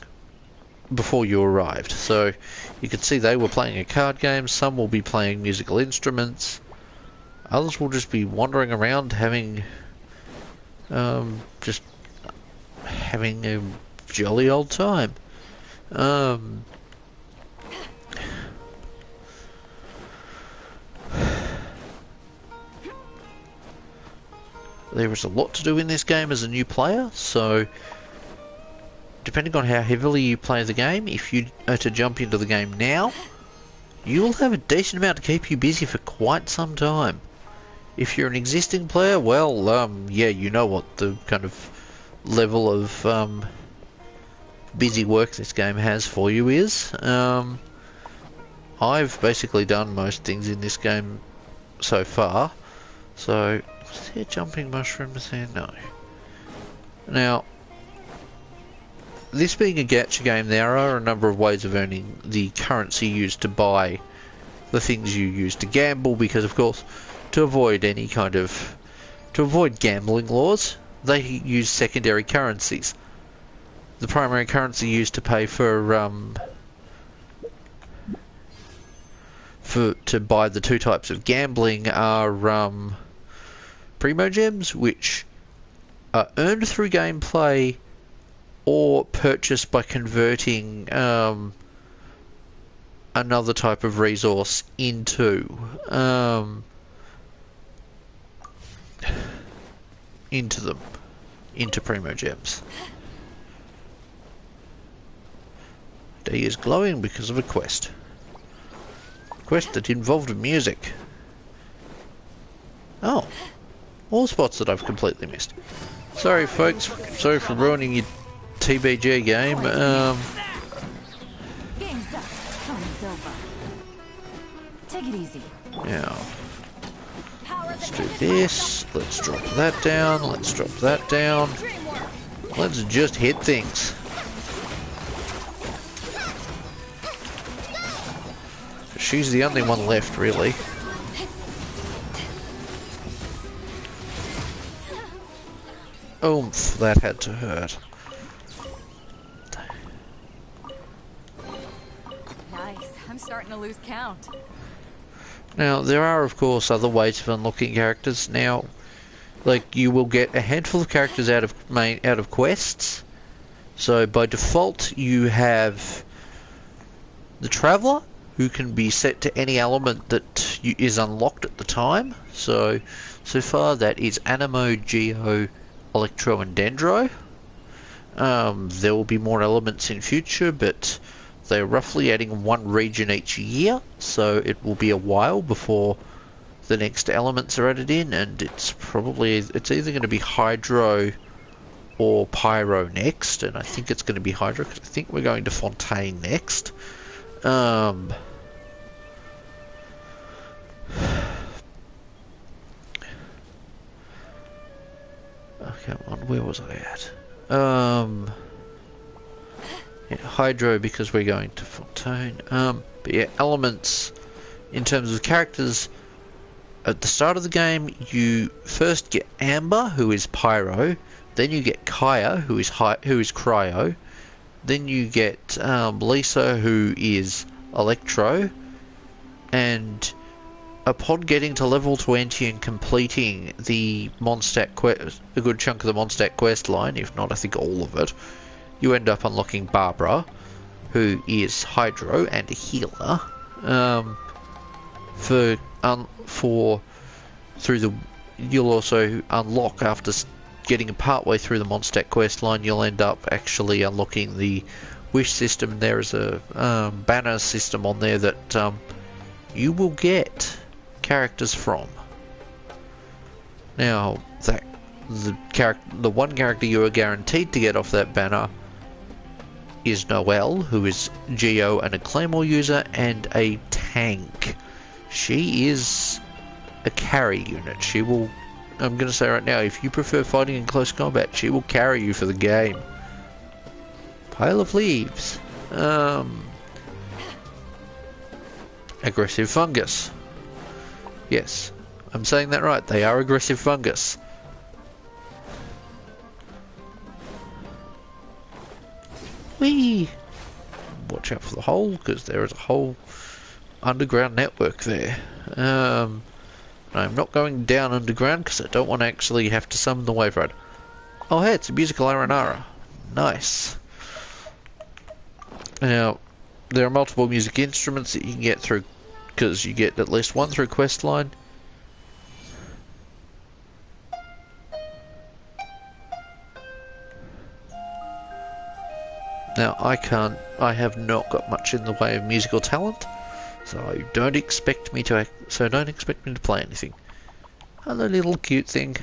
before you arrived. So you can see they were playing a card game, some will be playing musical instruments, others will just be wandering around having just having a jolly old time. There is a lot to do in this game as a new player, so depending on how heavily you play the game, if you are to jump into the game now, you will have a decent amount to keep you busy for quite some time. If you're an existing player, well, yeah, you know what the kind of level of busy work this game has for you is. I've basically done most things in this game so far. So, is there jumping mushrooms there? No. Now, this being a gacha game, there are a number of ways of earning the currency used to buy the things you use to gamble, because of course, to avoid gambling laws, they use secondary currencies. The primary currency used to pay to buy the two types of gambling are primo gems, which are earned through gameplay or purchased by converting another type of resource into primo gems. Day is glowing because of a quest. Quest that involved music. Oh, all spots that I've completely missed. Sorry, folks. Sorry for ruining your TBG game. Game's up. Fun's over. Take it easy. Now, let's do this. Let's drop that down. Let's drop that down. Let's just hit things. She's the only one left, really. Oomph, that had to hurt. Nice. I'm starting to lose count. Now, there are, of course, other ways of unlocking characters. Now, like, you will get a handful of characters out of quests. So, by default, you have the Traveller, who can be set to any element that is unlocked at the time. So far that is Animo, Geo, Electro and Dendro. There will be more elements in future, but they're roughly adding one region each year, so it will be a while before the next elements are added in, and it's either going to be Hydro or Pyro next, and I think it's going to be Hydro because I think we're going to Fontaine next. Okay, where was I at? Yeah, Hydro because we're going to Fontaine. But yeah, elements in terms of characters. At the start of the game, you first get Amber, who is Pyro. Then you get Kaya, who is Cryo. Then you get Lisa, who is Electro. And upon getting to level 20 and completing the Mondstadt quest, a good chunk of the Mondstadt quest line, if not I think all of it, you end up unlocking Barbara, who is Hydro and a healer. You'll also unlock, after getting partway through the Mondstadt quest line, you'll end up actually unlocking the wish system. There is a banner system on there that you will get characters from. Now, the one character you are guaranteed to get off that banner is Noelle, who is Geo and a Claymore user and a tank. She is a carry unit. She will, I'm going to say right now, if you prefer fighting in close combat, she will carry you for the game. Pile of leaves. Aggressive fungus. Yes, I'm saying that right. They are aggressive fungus. Whee! Watch out for the hole, because there is a whole underground network there. I'm not going down underground because I don't want to actually have to summon the Wave Rider. Oh hey, it's a musical Aranara. Nice. Now, there are multiple music instruments that you can get through, because you get at least one through questline. Now, I have not got much in the way of musical talent, so don't expect me to play anything. Hello, little cute thing.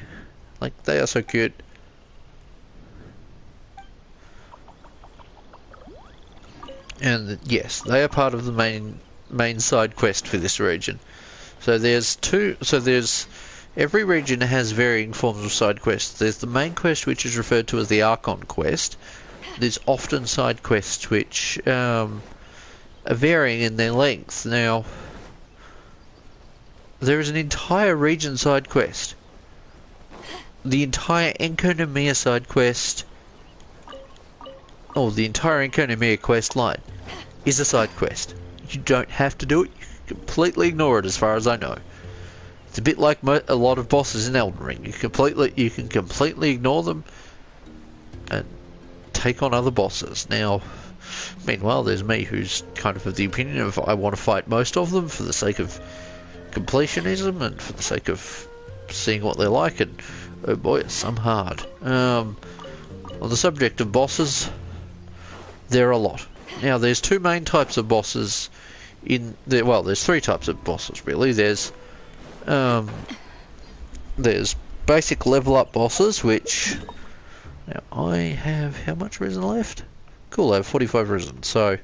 Like, they are so cute. And yes, they are part of the main side quest for this region. So there's two. So there's every region has varying forms of side quests. There's the main quest, which is referred to as the Archon quest. There's often side quests which are varying in their length. Now, there is an entire region side quest. The entire Enkonomiya side quest, or the entire Enkonomiya quest line, is a side quest. You don't have to do it. You can completely ignore it, as far as I know. It's a bit like a lot of bosses in Elden Ring. You can completely ignore them and take on other bosses. Now, meanwhile, there's me, who's kind of the opinion of I want to fight most of them for the sake of completionism and for the sake of seeing what they're like, and oh boy, it's some hard. On the subject of bosses, there are a lot. Now, there's two main types of bosses in there. Well, there's three types of bosses really. There's basic level up bosses, which now I have how much resin left? Cool, I have 45 resin. So,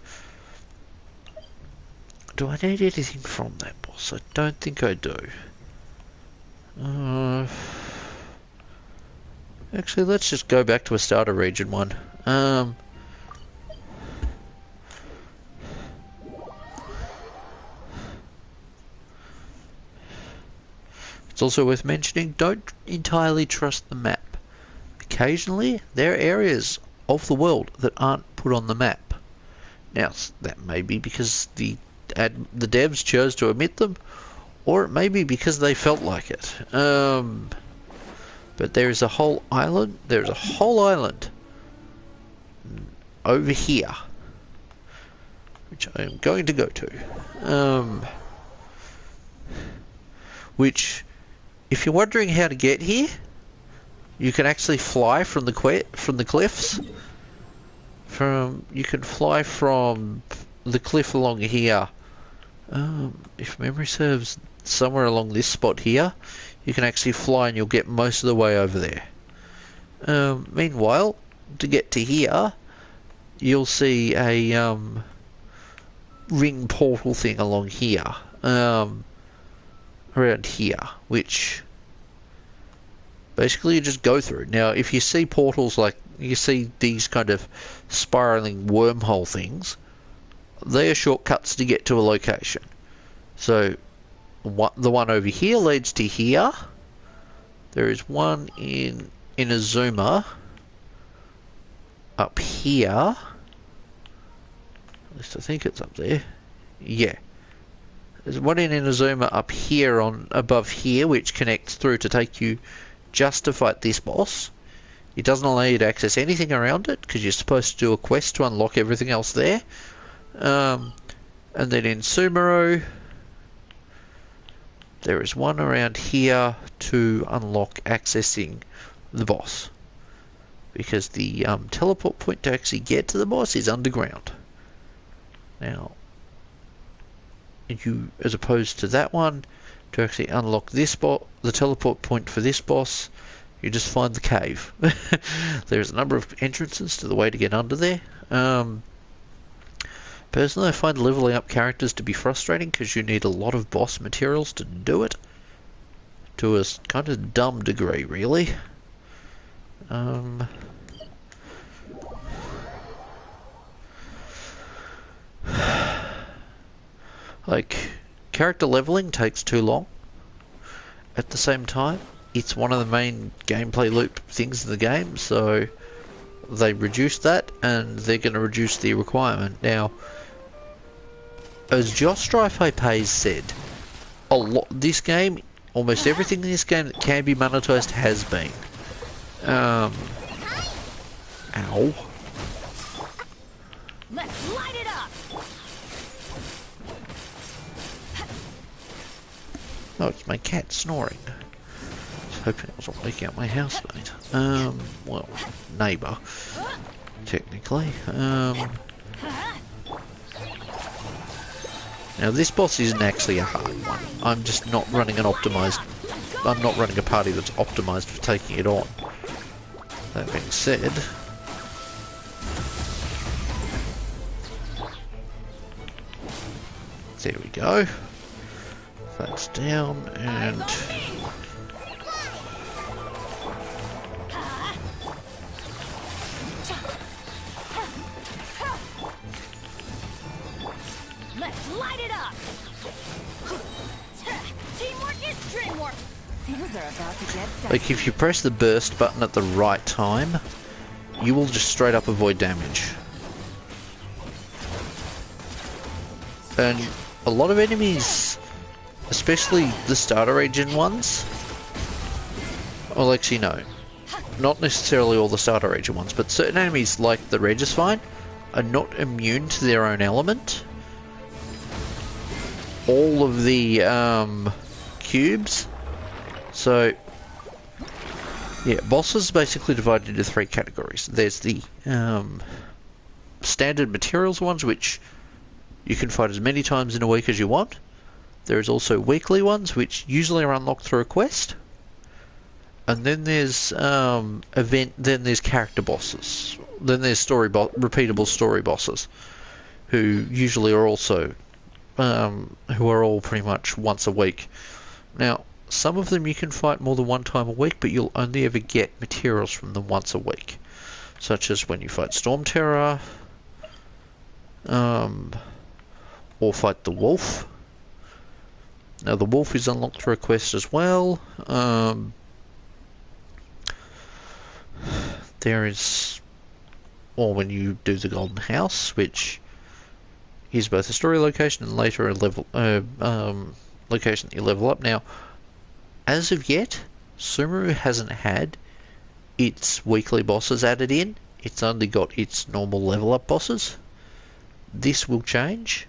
do I need anything from that boss? I don't think I do. Actually, let's just go back to a starter region one. It's also worth mentioning, don't entirely trust the map. Occasionally, there are areas of the world that aren't put on the map. Now, that may be because the devs chose to omit them, or it may be because they felt like it. But there is a whole island. There's a whole island over here, which I am going to go to. Which, if you're wondering how to get here, you can actually fly from the cliffs. You can fly from the cliff along here. If memory serves, somewhere along this spot here, you can actually fly and you'll get most of the way over there. Meanwhile, to get to here, you'll see a ring portal thing along here, around here, which basically you just go through. Now, if you see portals like you see these kind of spiraling wormhole things, they are shortcuts to get to a location. So the one over here leads to here. There is one in Inazuma up here. At least I think it's up there. Yeah. There's one in Inazuma up here above here, which connects through to take you just to fight this boss. It doesn't allow you to access anything around it because you're supposed to do a quest to unlock everything else there. And then in Sumeru, there is one around here to unlock accessing the boss, because the teleport point to actually get to the boss is underground. Now, as opposed to that one, to actually unlock this the teleport point for this boss, you just find the cave. There's a number of entrances to the way to get under there. Personally, I find leveling up characters to be frustrating because you need a lot of boss materials to do it. To a kind of dumb degree, really. Like, character leveling takes too long. At the same time, it's one of the main gameplay loop things in the game, so they reduced that, and they're going to reduce the requirement. Now, as Josh Strife said, this game, almost everything in this game that can be monetized has been. Ow. Let's light it up. Oh, it's my cat snoring. I was hoping it wasn't waking up my housemate. Well, neighbour, technically. Now, this boss isn't actually a hard one. I'm just not running I'm not running a party that's optimized for taking it on. That being said, There we go. That's down, and Let's light it up. Teamwork is dreamwork. Things are about to get dicey. like if you press the burst button at the right time, you will just straight up avoid damage. And a lot of enemies, especially the starter region ones, well actually no, not necessarily all the starter region ones, but certain enemies like the Regisfine are not immune to their own element. All of the cubes. So yeah, bosses are basically divided into three categories. There's the standard materials ones, which you can fight as many times in a week as you want. There's also weekly ones, which usually are unlocked through a quest. And then there's then there's character bosses. Then there's repeatable story bosses, who usually are also who are all pretty much once a week. Now, some of them you can fight more than one time a week, but you'll only ever get materials from them once a week, such as when you fight Storm Terror, or fight the Wolf. Now, the Wolf is unlocked through a quest as well. There is, or when you do the Golden House, which is both a story location and later a level location that you level up. Now, as of yet, Sumeru hasn't had its weekly bosses added in. It's only got its normal level up bosses. This will change.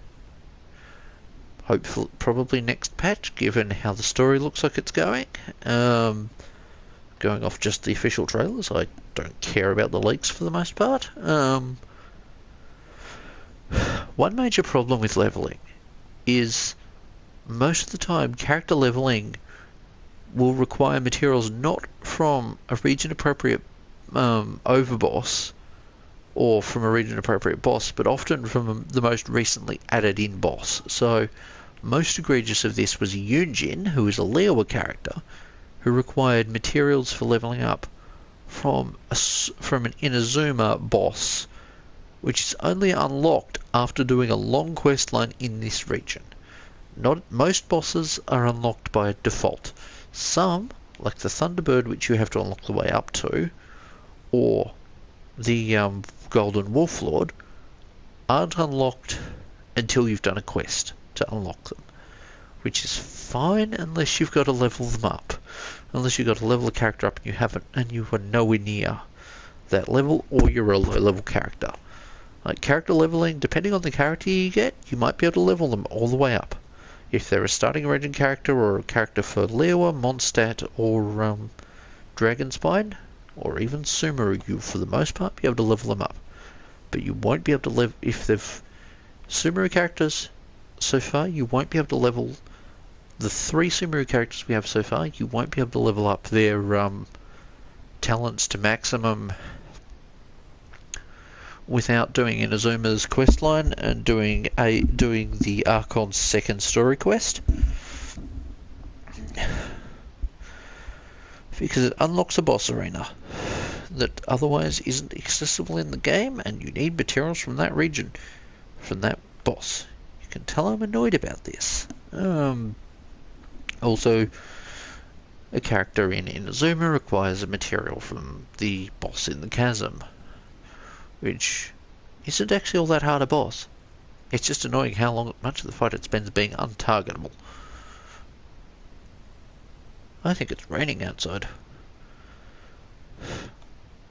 Hopefully, probably next patch, given how the story looks like it's going. Going off just the official trailers, I don't care about the leaks for the most part. One major problem with leveling is most of the time character leveling will require materials not from a region appropriate overboss or from a region appropriate boss, but often from the most recently added in boss. So most egregious of this was Yunjin, who is a Leowa character, who required materials for leveling up from an Inazuma boss, which is only unlocked after doing a long quest line in this region. Not most bosses are unlocked by default. Some, like the Thunderbird, which you have to unlock the way up to, or the Golden Wolf Lord, aren't unlocked until you've done a quest to unlock them, which is fine unless you've got to level them up. Unless you've got to level a character up and you haven't, and you are nowhere near that level, or you're a low level character. Like character leveling, depending on the character you get, you might be able to level them all the way up. If they're a starting region character or a character for Leowa, Mondstadt, or Dragonspine, or even Sumeru, you for the most part be able to level them up. But you won't be able to level if they've Sumeru characters so far. You won't be able to level the 3 Sumeru characters we have so far. You won't be able to level up their talents to maximum without doing Inazuma's questline and doing the Archon's second story quest, because it unlocks a boss arena that otherwise isn't accessible in the game, and you need materials from that region, from that boss. You can tell I'm annoyed about this. Also, a character in Inazuma requires a material from the boss in the chasm, which isn't actually all that hard a boss. It's just annoying how much of the fight it spends being untargetable. I think it's raining outside.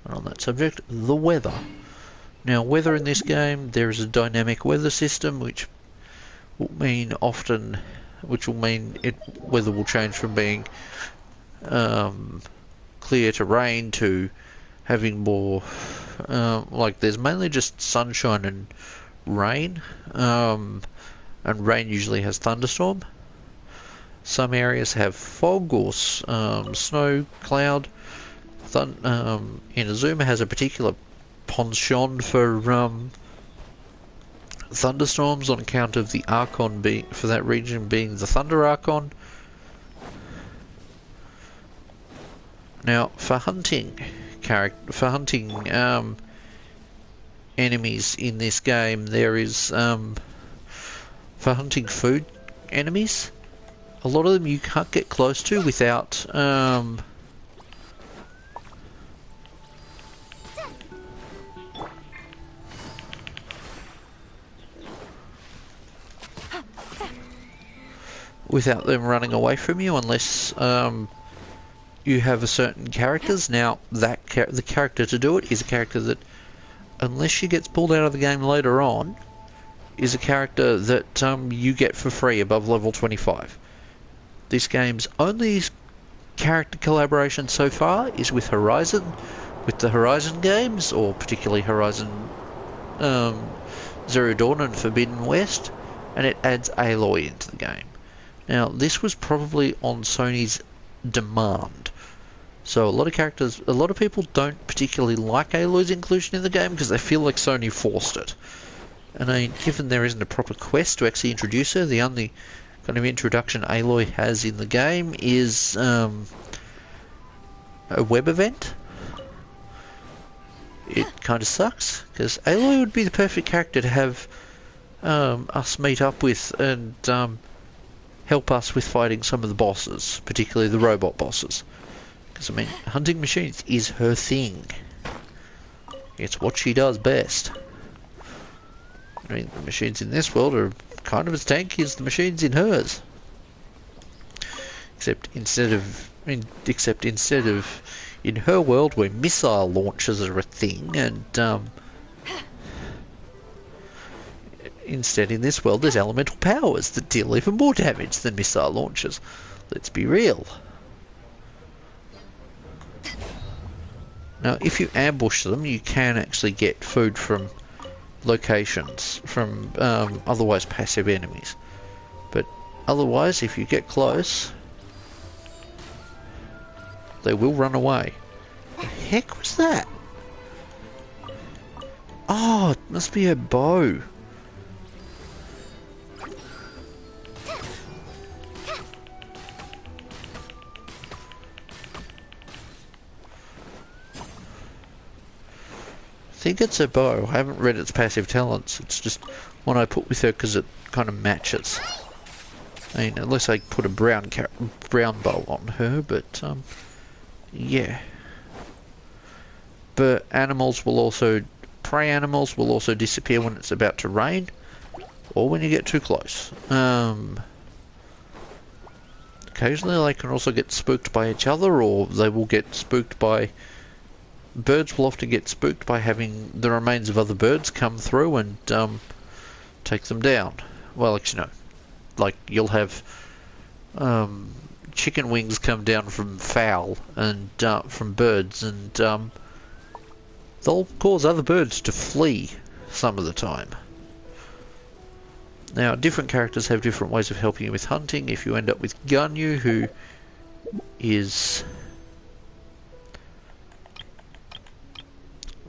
And on that subject, the weather. Now, weather in this game, there is a dynamic weather system, which will mean weather will change from being clear to rain to having more like there's mainly just sunshine and rain, and rain usually has thunderstorm. Some areas have fog or snow cloud. Inazuma has a particular penchant for thunderstorms on account of the Archon being, for that region being the Thunder Archon. Now, for hunting enemies in this game, there is for hunting food enemies. A lot of them you can't get close to without without them running away from you, unless you have a certain characters. Now, the character to do it is a character that, unless she gets pulled out of the game later on, is a character that you get for free above level 25. This game's only character collaboration so far is with Horizon, with the Horizon games, or particularly Horizon Zero Dawn and Forbidden West, and it adds Aloy into the game. Now, this was probably on Sony's demand. So a lot of people don't particularly like Aloy's inclusion in the game because they feel like Sony forced it. And given there isn't a proper quest to actually introduce her, the only kind of introduction Aloy has in the game is a web event. It kind of sucks, because Aloy would be the perfect character to have us meet up with and help us with fighting some of the bosses, particularly the robot bosses. Because, I mean, hunting machines is her thing. It's what she does best. I mean, the machines in this world are kind of as tanky as the machines in hers. Except instead of in her world where missile launchers are a thing, and instead in this world there's elemental powers that deal even more damage than missile launchers. Let's be real. Now, if you ambush them, you can actually get food from locations, from otherwise passive enemies. But otherwise, if you get close, they will run away. The heck was that? Oh, it must be a bow. I think it's a bow. I haven't read its passive talents. It's just one I put with her because it kind of matches. I mean, unless I put a brown bow on her, but yeah. But prey animals will also disappear when it's about to rain, or when you get too close. Occasionally they can also get spooked by each other, or they will get spooked by... Birds will often get spooked by having the remains of other birds come through and take them down. Well, actually, no. Like, you'll have chicken wings come down from fowl and from birds, and they'll cause other birds to flee some of the time. Now, different characters have different ways of helping you with hunting. If you end up with Ganyu, who is...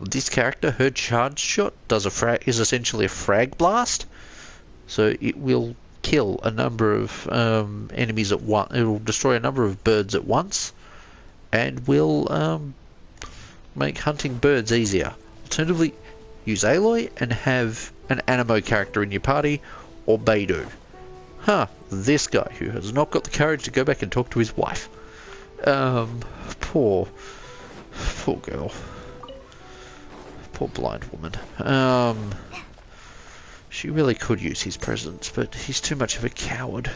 This character, her charge shot is essentially a frag blast, so it will kill a number of enemies at once. It will destroy a number of birds at once, and will make hunting birds easier. Alternatively, use Aloy and have an Animo character in your party, or Beidou. This guy who has not got the courage to go back and talk to his wife. Poor girl. Poor blind woman. She really could use his presence, but he's too much of a coward.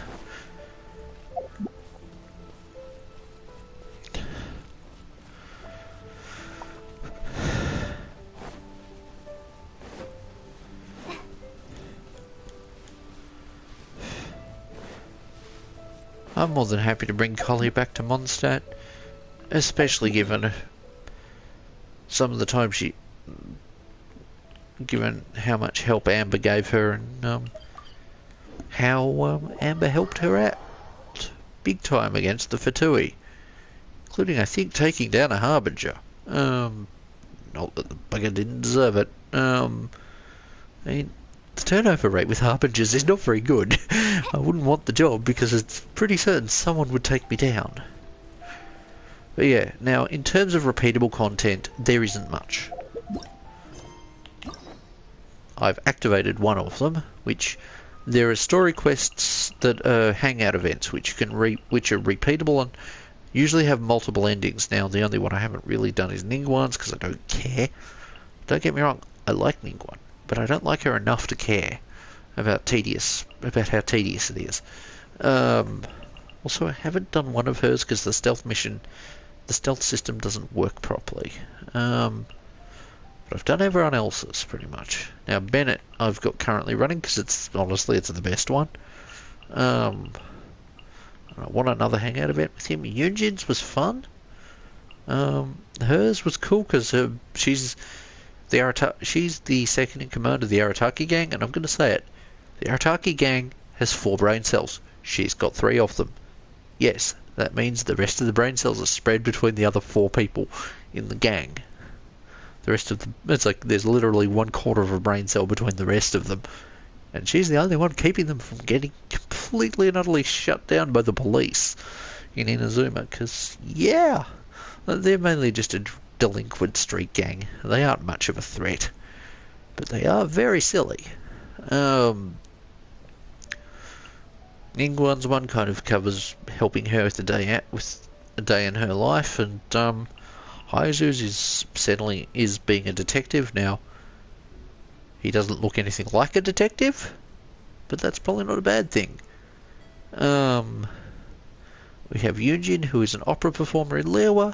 I'm more than happy to bring Collie back to Mondstadt, especially given some of the time given how much help Amber gave her, and how Amber helped her out big time against the Fatui, including, I think, taking down a Harbinger. Not that the bugger didn't deserve it. I mean, the turnover rate with Harbingers is not very good. I wouldn't want the job because it's pretty certain someone would take me down. But yeah, now in terms of repeatable content, there isn't much. I've activated one of them, which there are story quests that are hangout events, which which are repeatable and usually have multiple endings. Now, the only one I haven't really done is Ningguan's because I don't care. Don't get me wrong, I like Ningguan, but I don't like her enough to care about how tedious it is. Also, I haven't done one of hers because the stealth system doesn't work properly. But I've done everyone else's pretty much. Now Bennett, I've got currently running because it's the best one. I want another hangout event with him. Yunjin's was fun. Hers was cool because she's the second in command of the Arataki gang, and I'm going to say it. The Arataki gang has 4 brain cells. She's got 3 of them. Yes, that means the rest of the brain cells are spread between the other 4 people in the gang. The rest of them, it's like there's literally 1/4 of a brain cell between the rest of them. And she's the only one keeping them from getting completely and utterly shut down by the police in Inazuma. Because, yeah, they're mainly just a delinquent street gang. They aren't much of a threat. But they are very silly. Ningguan's one kind of covers helping her with a day in her life, and Haizu's is being a detective now. He doesn't look anything like a detective, but that's probably not a bad thing. We have Yunjin, who is an opera performer in Lewa,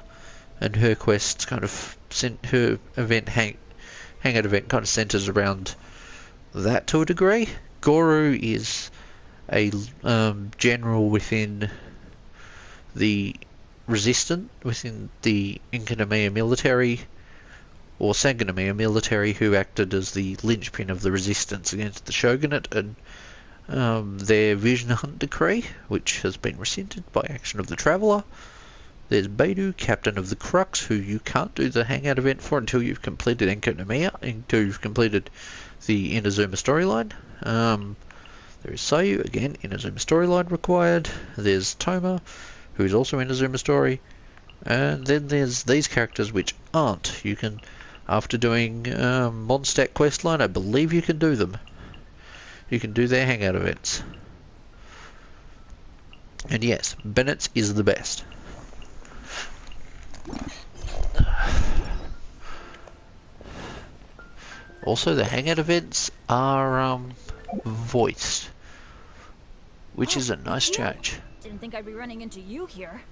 and her quests kind of her hangout event kind of centers around that to a degree. Goro is a general within the within the Inkanomiya military, or Sangonomiya military, who acted as the linchpin of the resistance against the shogunate, and their Vision Hunt decree, which has been rescinded by action of the Traveller. There's Beidou, captain of the Crux, who you can't do the hangout event for until you've completed Inkanomiya, until you've completed the Inazuma storyline. There is Sayu, again, Inazuma storyline required. There's Toma, who is also Inazuma story. And then there's these characters which aren't. You can, after doing Mondstadt questline, I believe you can do them. You can do their hangout events. And yes, Bennett's is the best. Also, the hangout events are voiced, which is a nice change. Didn't think I'd be running into you here.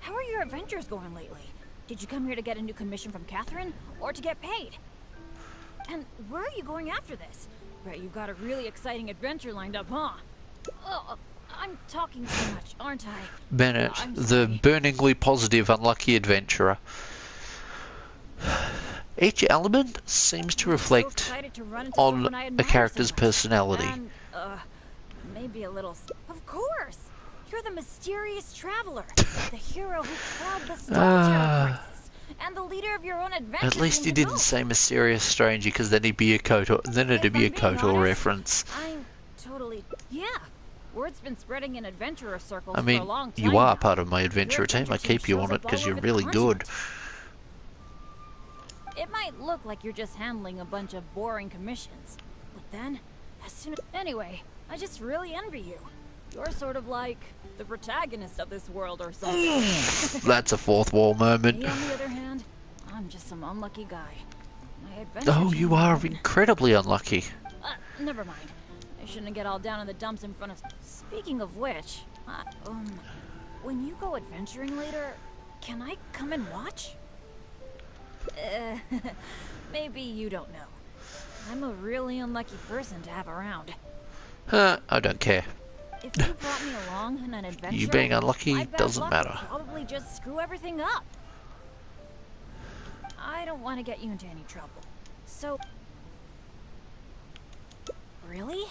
How are your adventures going lately? Did you come here to get a new commission from Catherine, or to get paid? And where are you going after this? Bet you've got a really exciting adventure lined up, huh? Oh, I'm talking too much, aren't I? Bennett, the burningly positive, unlucky adventurer. Each element seems to reflect on a character's personality. And, maybe a little... Of course! You're the mysterious traveler, the hero who quelled the Star crisis, and the leader of your own adventure. At least he didn't say mysterious stranger, because then it'd be a KOTOR reference. I'm totally... Yeah. Word's been spreading in adventurer circles I mean, for a long time you are now. part of my adventurer team. I keep you on it because you're really good. It might look like you're just handling a bunch of boring commissions, but then, as soon as... Anyway, I just really envy you. You're sort of like the protagonist of this world or something. That's a fourth wall moment. Me, on the other hand, I'm just some unlucky guy. Oh, you are incredibly unlucky. Never mind. I shouldn't get all down in the dumps in front of... Speaking of which, when you go adventuring later, can I come and watch? Maybe you don't know. I'm a really unlucky person to have around. I don't care. If you brought me along on an adventure, you being unlucky doesn't matter. Probably just screw everything up. I don't want to get you into any trouble. So, really?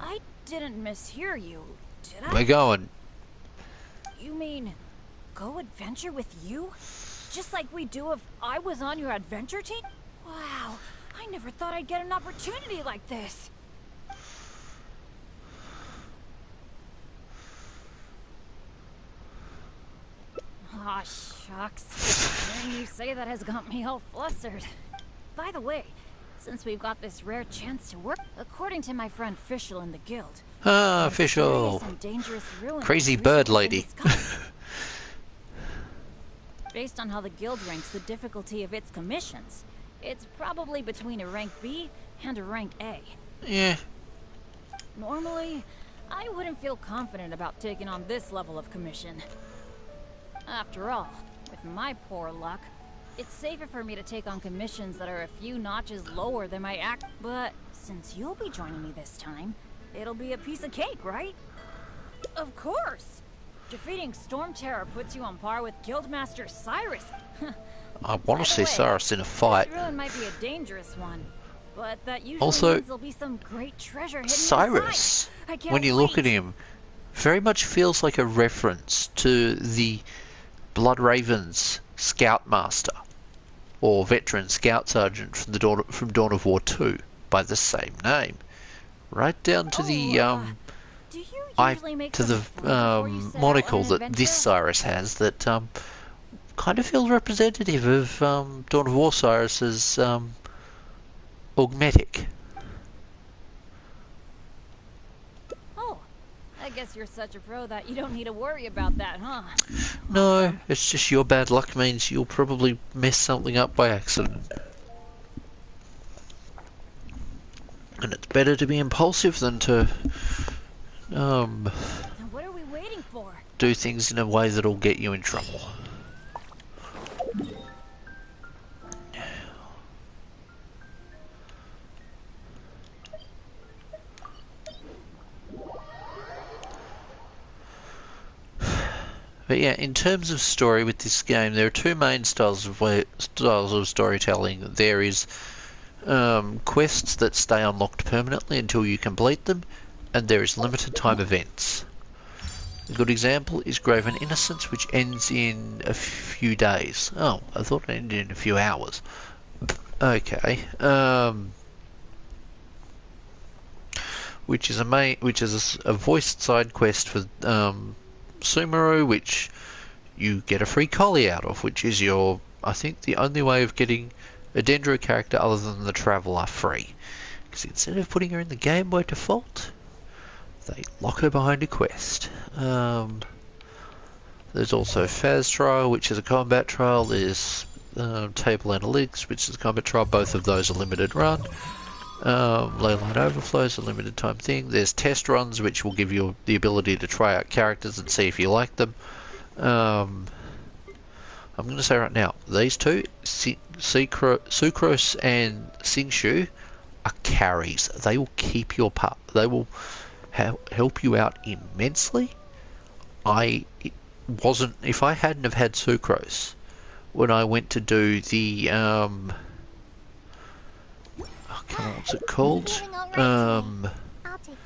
I didn't mishear you, did I? We're going. You mean go adventure with you? Just like we do if I was on your adventure team? Wow, I never thought I'd get an opportunity like this. Aw, shucks. Hearing you say that has got me all flustered. By the way, since we've got this rare chance to work, according to my friend Fischl in the guild, Ah, there's serious Fischl. and dangerous ruins Crazy recently bird been lady. discovered. Based on how the guild ranks the difficulty of its commissions, it's probably between a rank B and a rank A. Yeah. Normally, I wouldn't feel confident about taking on this level of commission. After all, with my poor luck, it's safer for me to take on commissions that are a few notches lower than my act. But since you'll be joining me this time, it'll be a piece of cake, right? Of course! Defeating Storm Terror puts you on par with Guildmaster Cyrus. I want By to the see way, Cyrus in a fight. This ruin might be a dangerous one, but that usually Also, means there'll be some great treasure hidden Cyrus, inside. I can't when you look at wait. him, very much feels like a reference to the Blood Ravens Scoutmaster or veteran Scout Sergeant from Dawn of War 2 by the same name, right down to the Do you usually make some food before you set out on monocle an that adventure? this Cyrus has that kind of feels representative of Dawn of War Cyrus's augmetic. Oh, I guess you're such a pro that you don't need to worry about that, huh? No, it's just your bad luck means you'll probably mess something up by accident. And it's better to be impulsive than to Now what are we waiting for? do things in a way that'll get you in trouble. But yeah, in terms of story with this game, there are two main styles of storytelling. There is quests that stay unlocked permanently until you complete them, and there is limited time events. A good example is Graven Innocence, which ends in a few days. Oh, I thought it ended in a few hours. Okay. Which is a voiced side quest for Sumeru, which you get a free collie out of, which is I think the only way of getting a Dendro character other than the Traveller free. Because instead of putting her in the game by default, they lock her behind a quest. There's also Phase Trial, which is a combat trial. There's Table Analytics, which is a combat trial. Both of those are limited run. Leyline Overflow is a limited time thing. There's test runs, which will give you the ability to try out characters and see if you like them. I'm going to say right now, these two, Sucrose and Singshu, are carries. They will keep your pup. They will help you out immensely. If I hadn't have had Sucrose when I went to do the what's it called? I'll take it.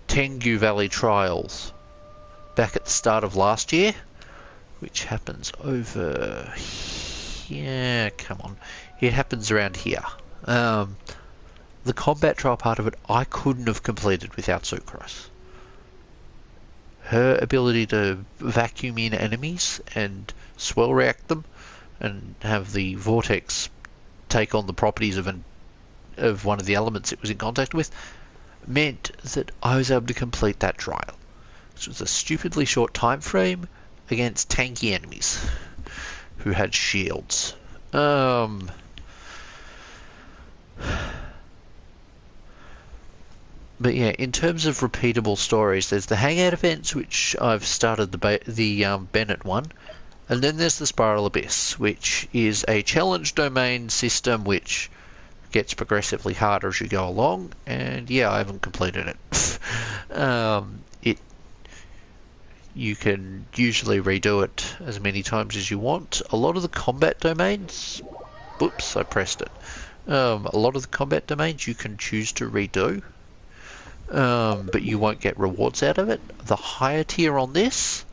Tengu Valley Trials back at the start of last year, which happens over here. Come on, it happens around here. The combat trial part of it I couldn't have completed without Sucrose. Her ability to vacuum in enemies and swell react them and have the vortex take on the properties of one of the elements it was in contact with meant that I was able to complete that trial, which was a stupidly short time frame against tanky enemies who had shields. But yeah, in terms of repeatable stories, there's the Hangout events, which I've started the Bennett one, and then there's the Spiral Abyss, which is a challenge domain system which gets progressively harder as you go along, and yeah, I haven't completed it. You can usually redo it as many times as you want. A lot of the combat domains, whoops, I pressed it. A lot of the combat domains you can choose to redo, but you won't get rewards out of it. The higher tier on this,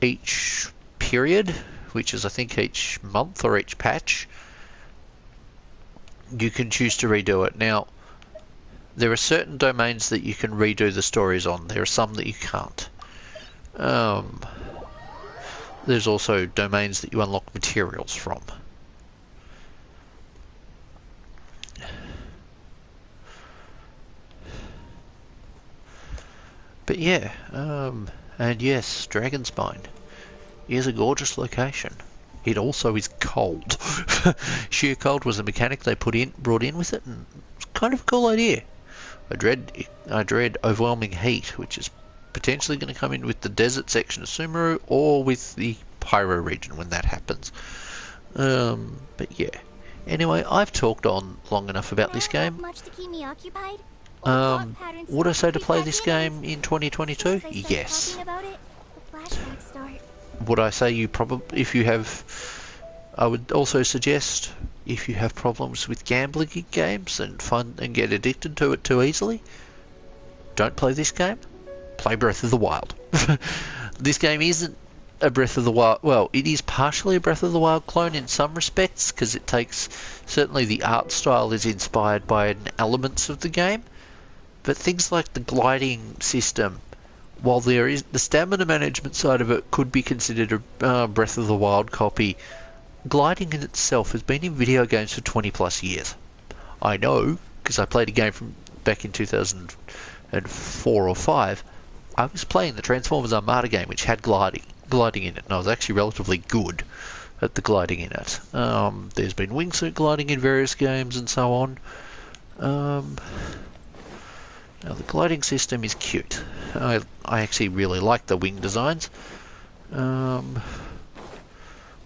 each period, which is I think each month or each patch, you can choose to redo it. Now, there are certain domains that you can redo the stories on. There are some that you can't. there's also domains that you unlock materials from. But yeah, and yes, Dragonspine is a gorgeous location. It also is cold. Sheer cold was a mechanic they brought in with it, and it's kind of a cool idea. I dread overwhelming heat, which is potentially going to come in with the desert section of Sumeru or with the Pyro region when that happens. But yeah. Anyway, I've talked on long enough about this game. Much to keep me occupied? Would I say to play this game in 2022? Yes. Would I say you probably, if you have, I would also suggest if you have problems with gambling in games and get addicted to it too easily, don't play this game. Play Breath of the Wild. This game isn't a Breath of the Wild. Well, it is partially a Breath of the Wild clone in some respects because it takes, certainly the art style is inspired by elements of the game, but things like the gliding system, while there is the stamina management side of it could be considered a Breath of the Wild copy, gliding in itself has been in video games for 20 plus years. I know, because I played a game from back in 2004 or 5. I was playing the Transformers Armada game, which had gliding in it, and I was actually relatively good at the gliding in it. There's been wingsuit gliding in various games and so on. Now the gliding system is cute. I actually really like the wing designs. I'm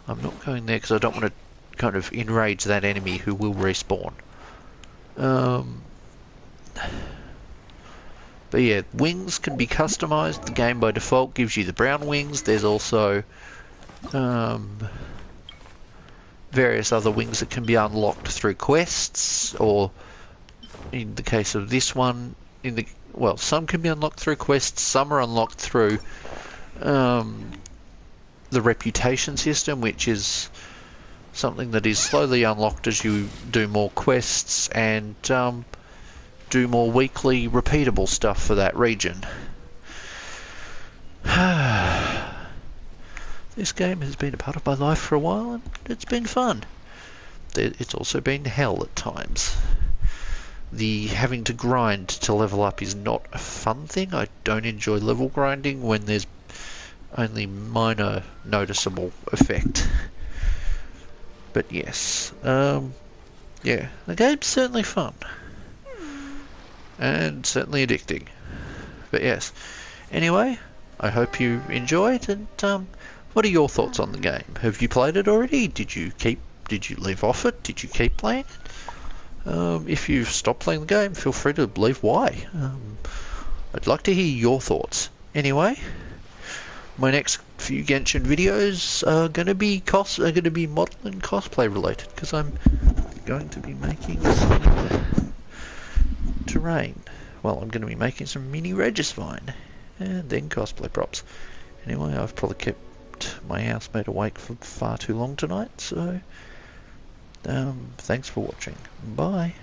not going there because I don't want to kind of enrage that enemy who will respawn. But yeah, wings can be customised. The game by default gives you the brown wings. There's also various other wings that can be unlocked through quests, or in the case of this one, some can be unlocked through quests, some are unlocked through the reputation system, which is something that is slowly unlocked as you do more quests and do more weekly repeatable stuff for that region. This game has been a part of my life for a while, and it's been fun. It's also been hell at times. The having to grind to level up is not a fun thing. I don't enjoy level grinding when there's only minor noticeable effect. But yes, yeah, the game's certainly fun. And certainly addicting. But yes, anyway, I hope you enjoyed, and what are your thoughts on the game? Have you played it already? Did you leave off it? Did you keep playing it? If you've stopped playing the game, feel free to leave why. I'd like to hear your thoughts. Anyway, my next few Genshin videos are going to be model and cosplay related, because I'm going to be making some terrain. Well, I'm going to be making some mini Regisvine and then cosplay props. Anyway, I've probably kept my housemate awake for far too long tonight, so thanks for watching. Bye.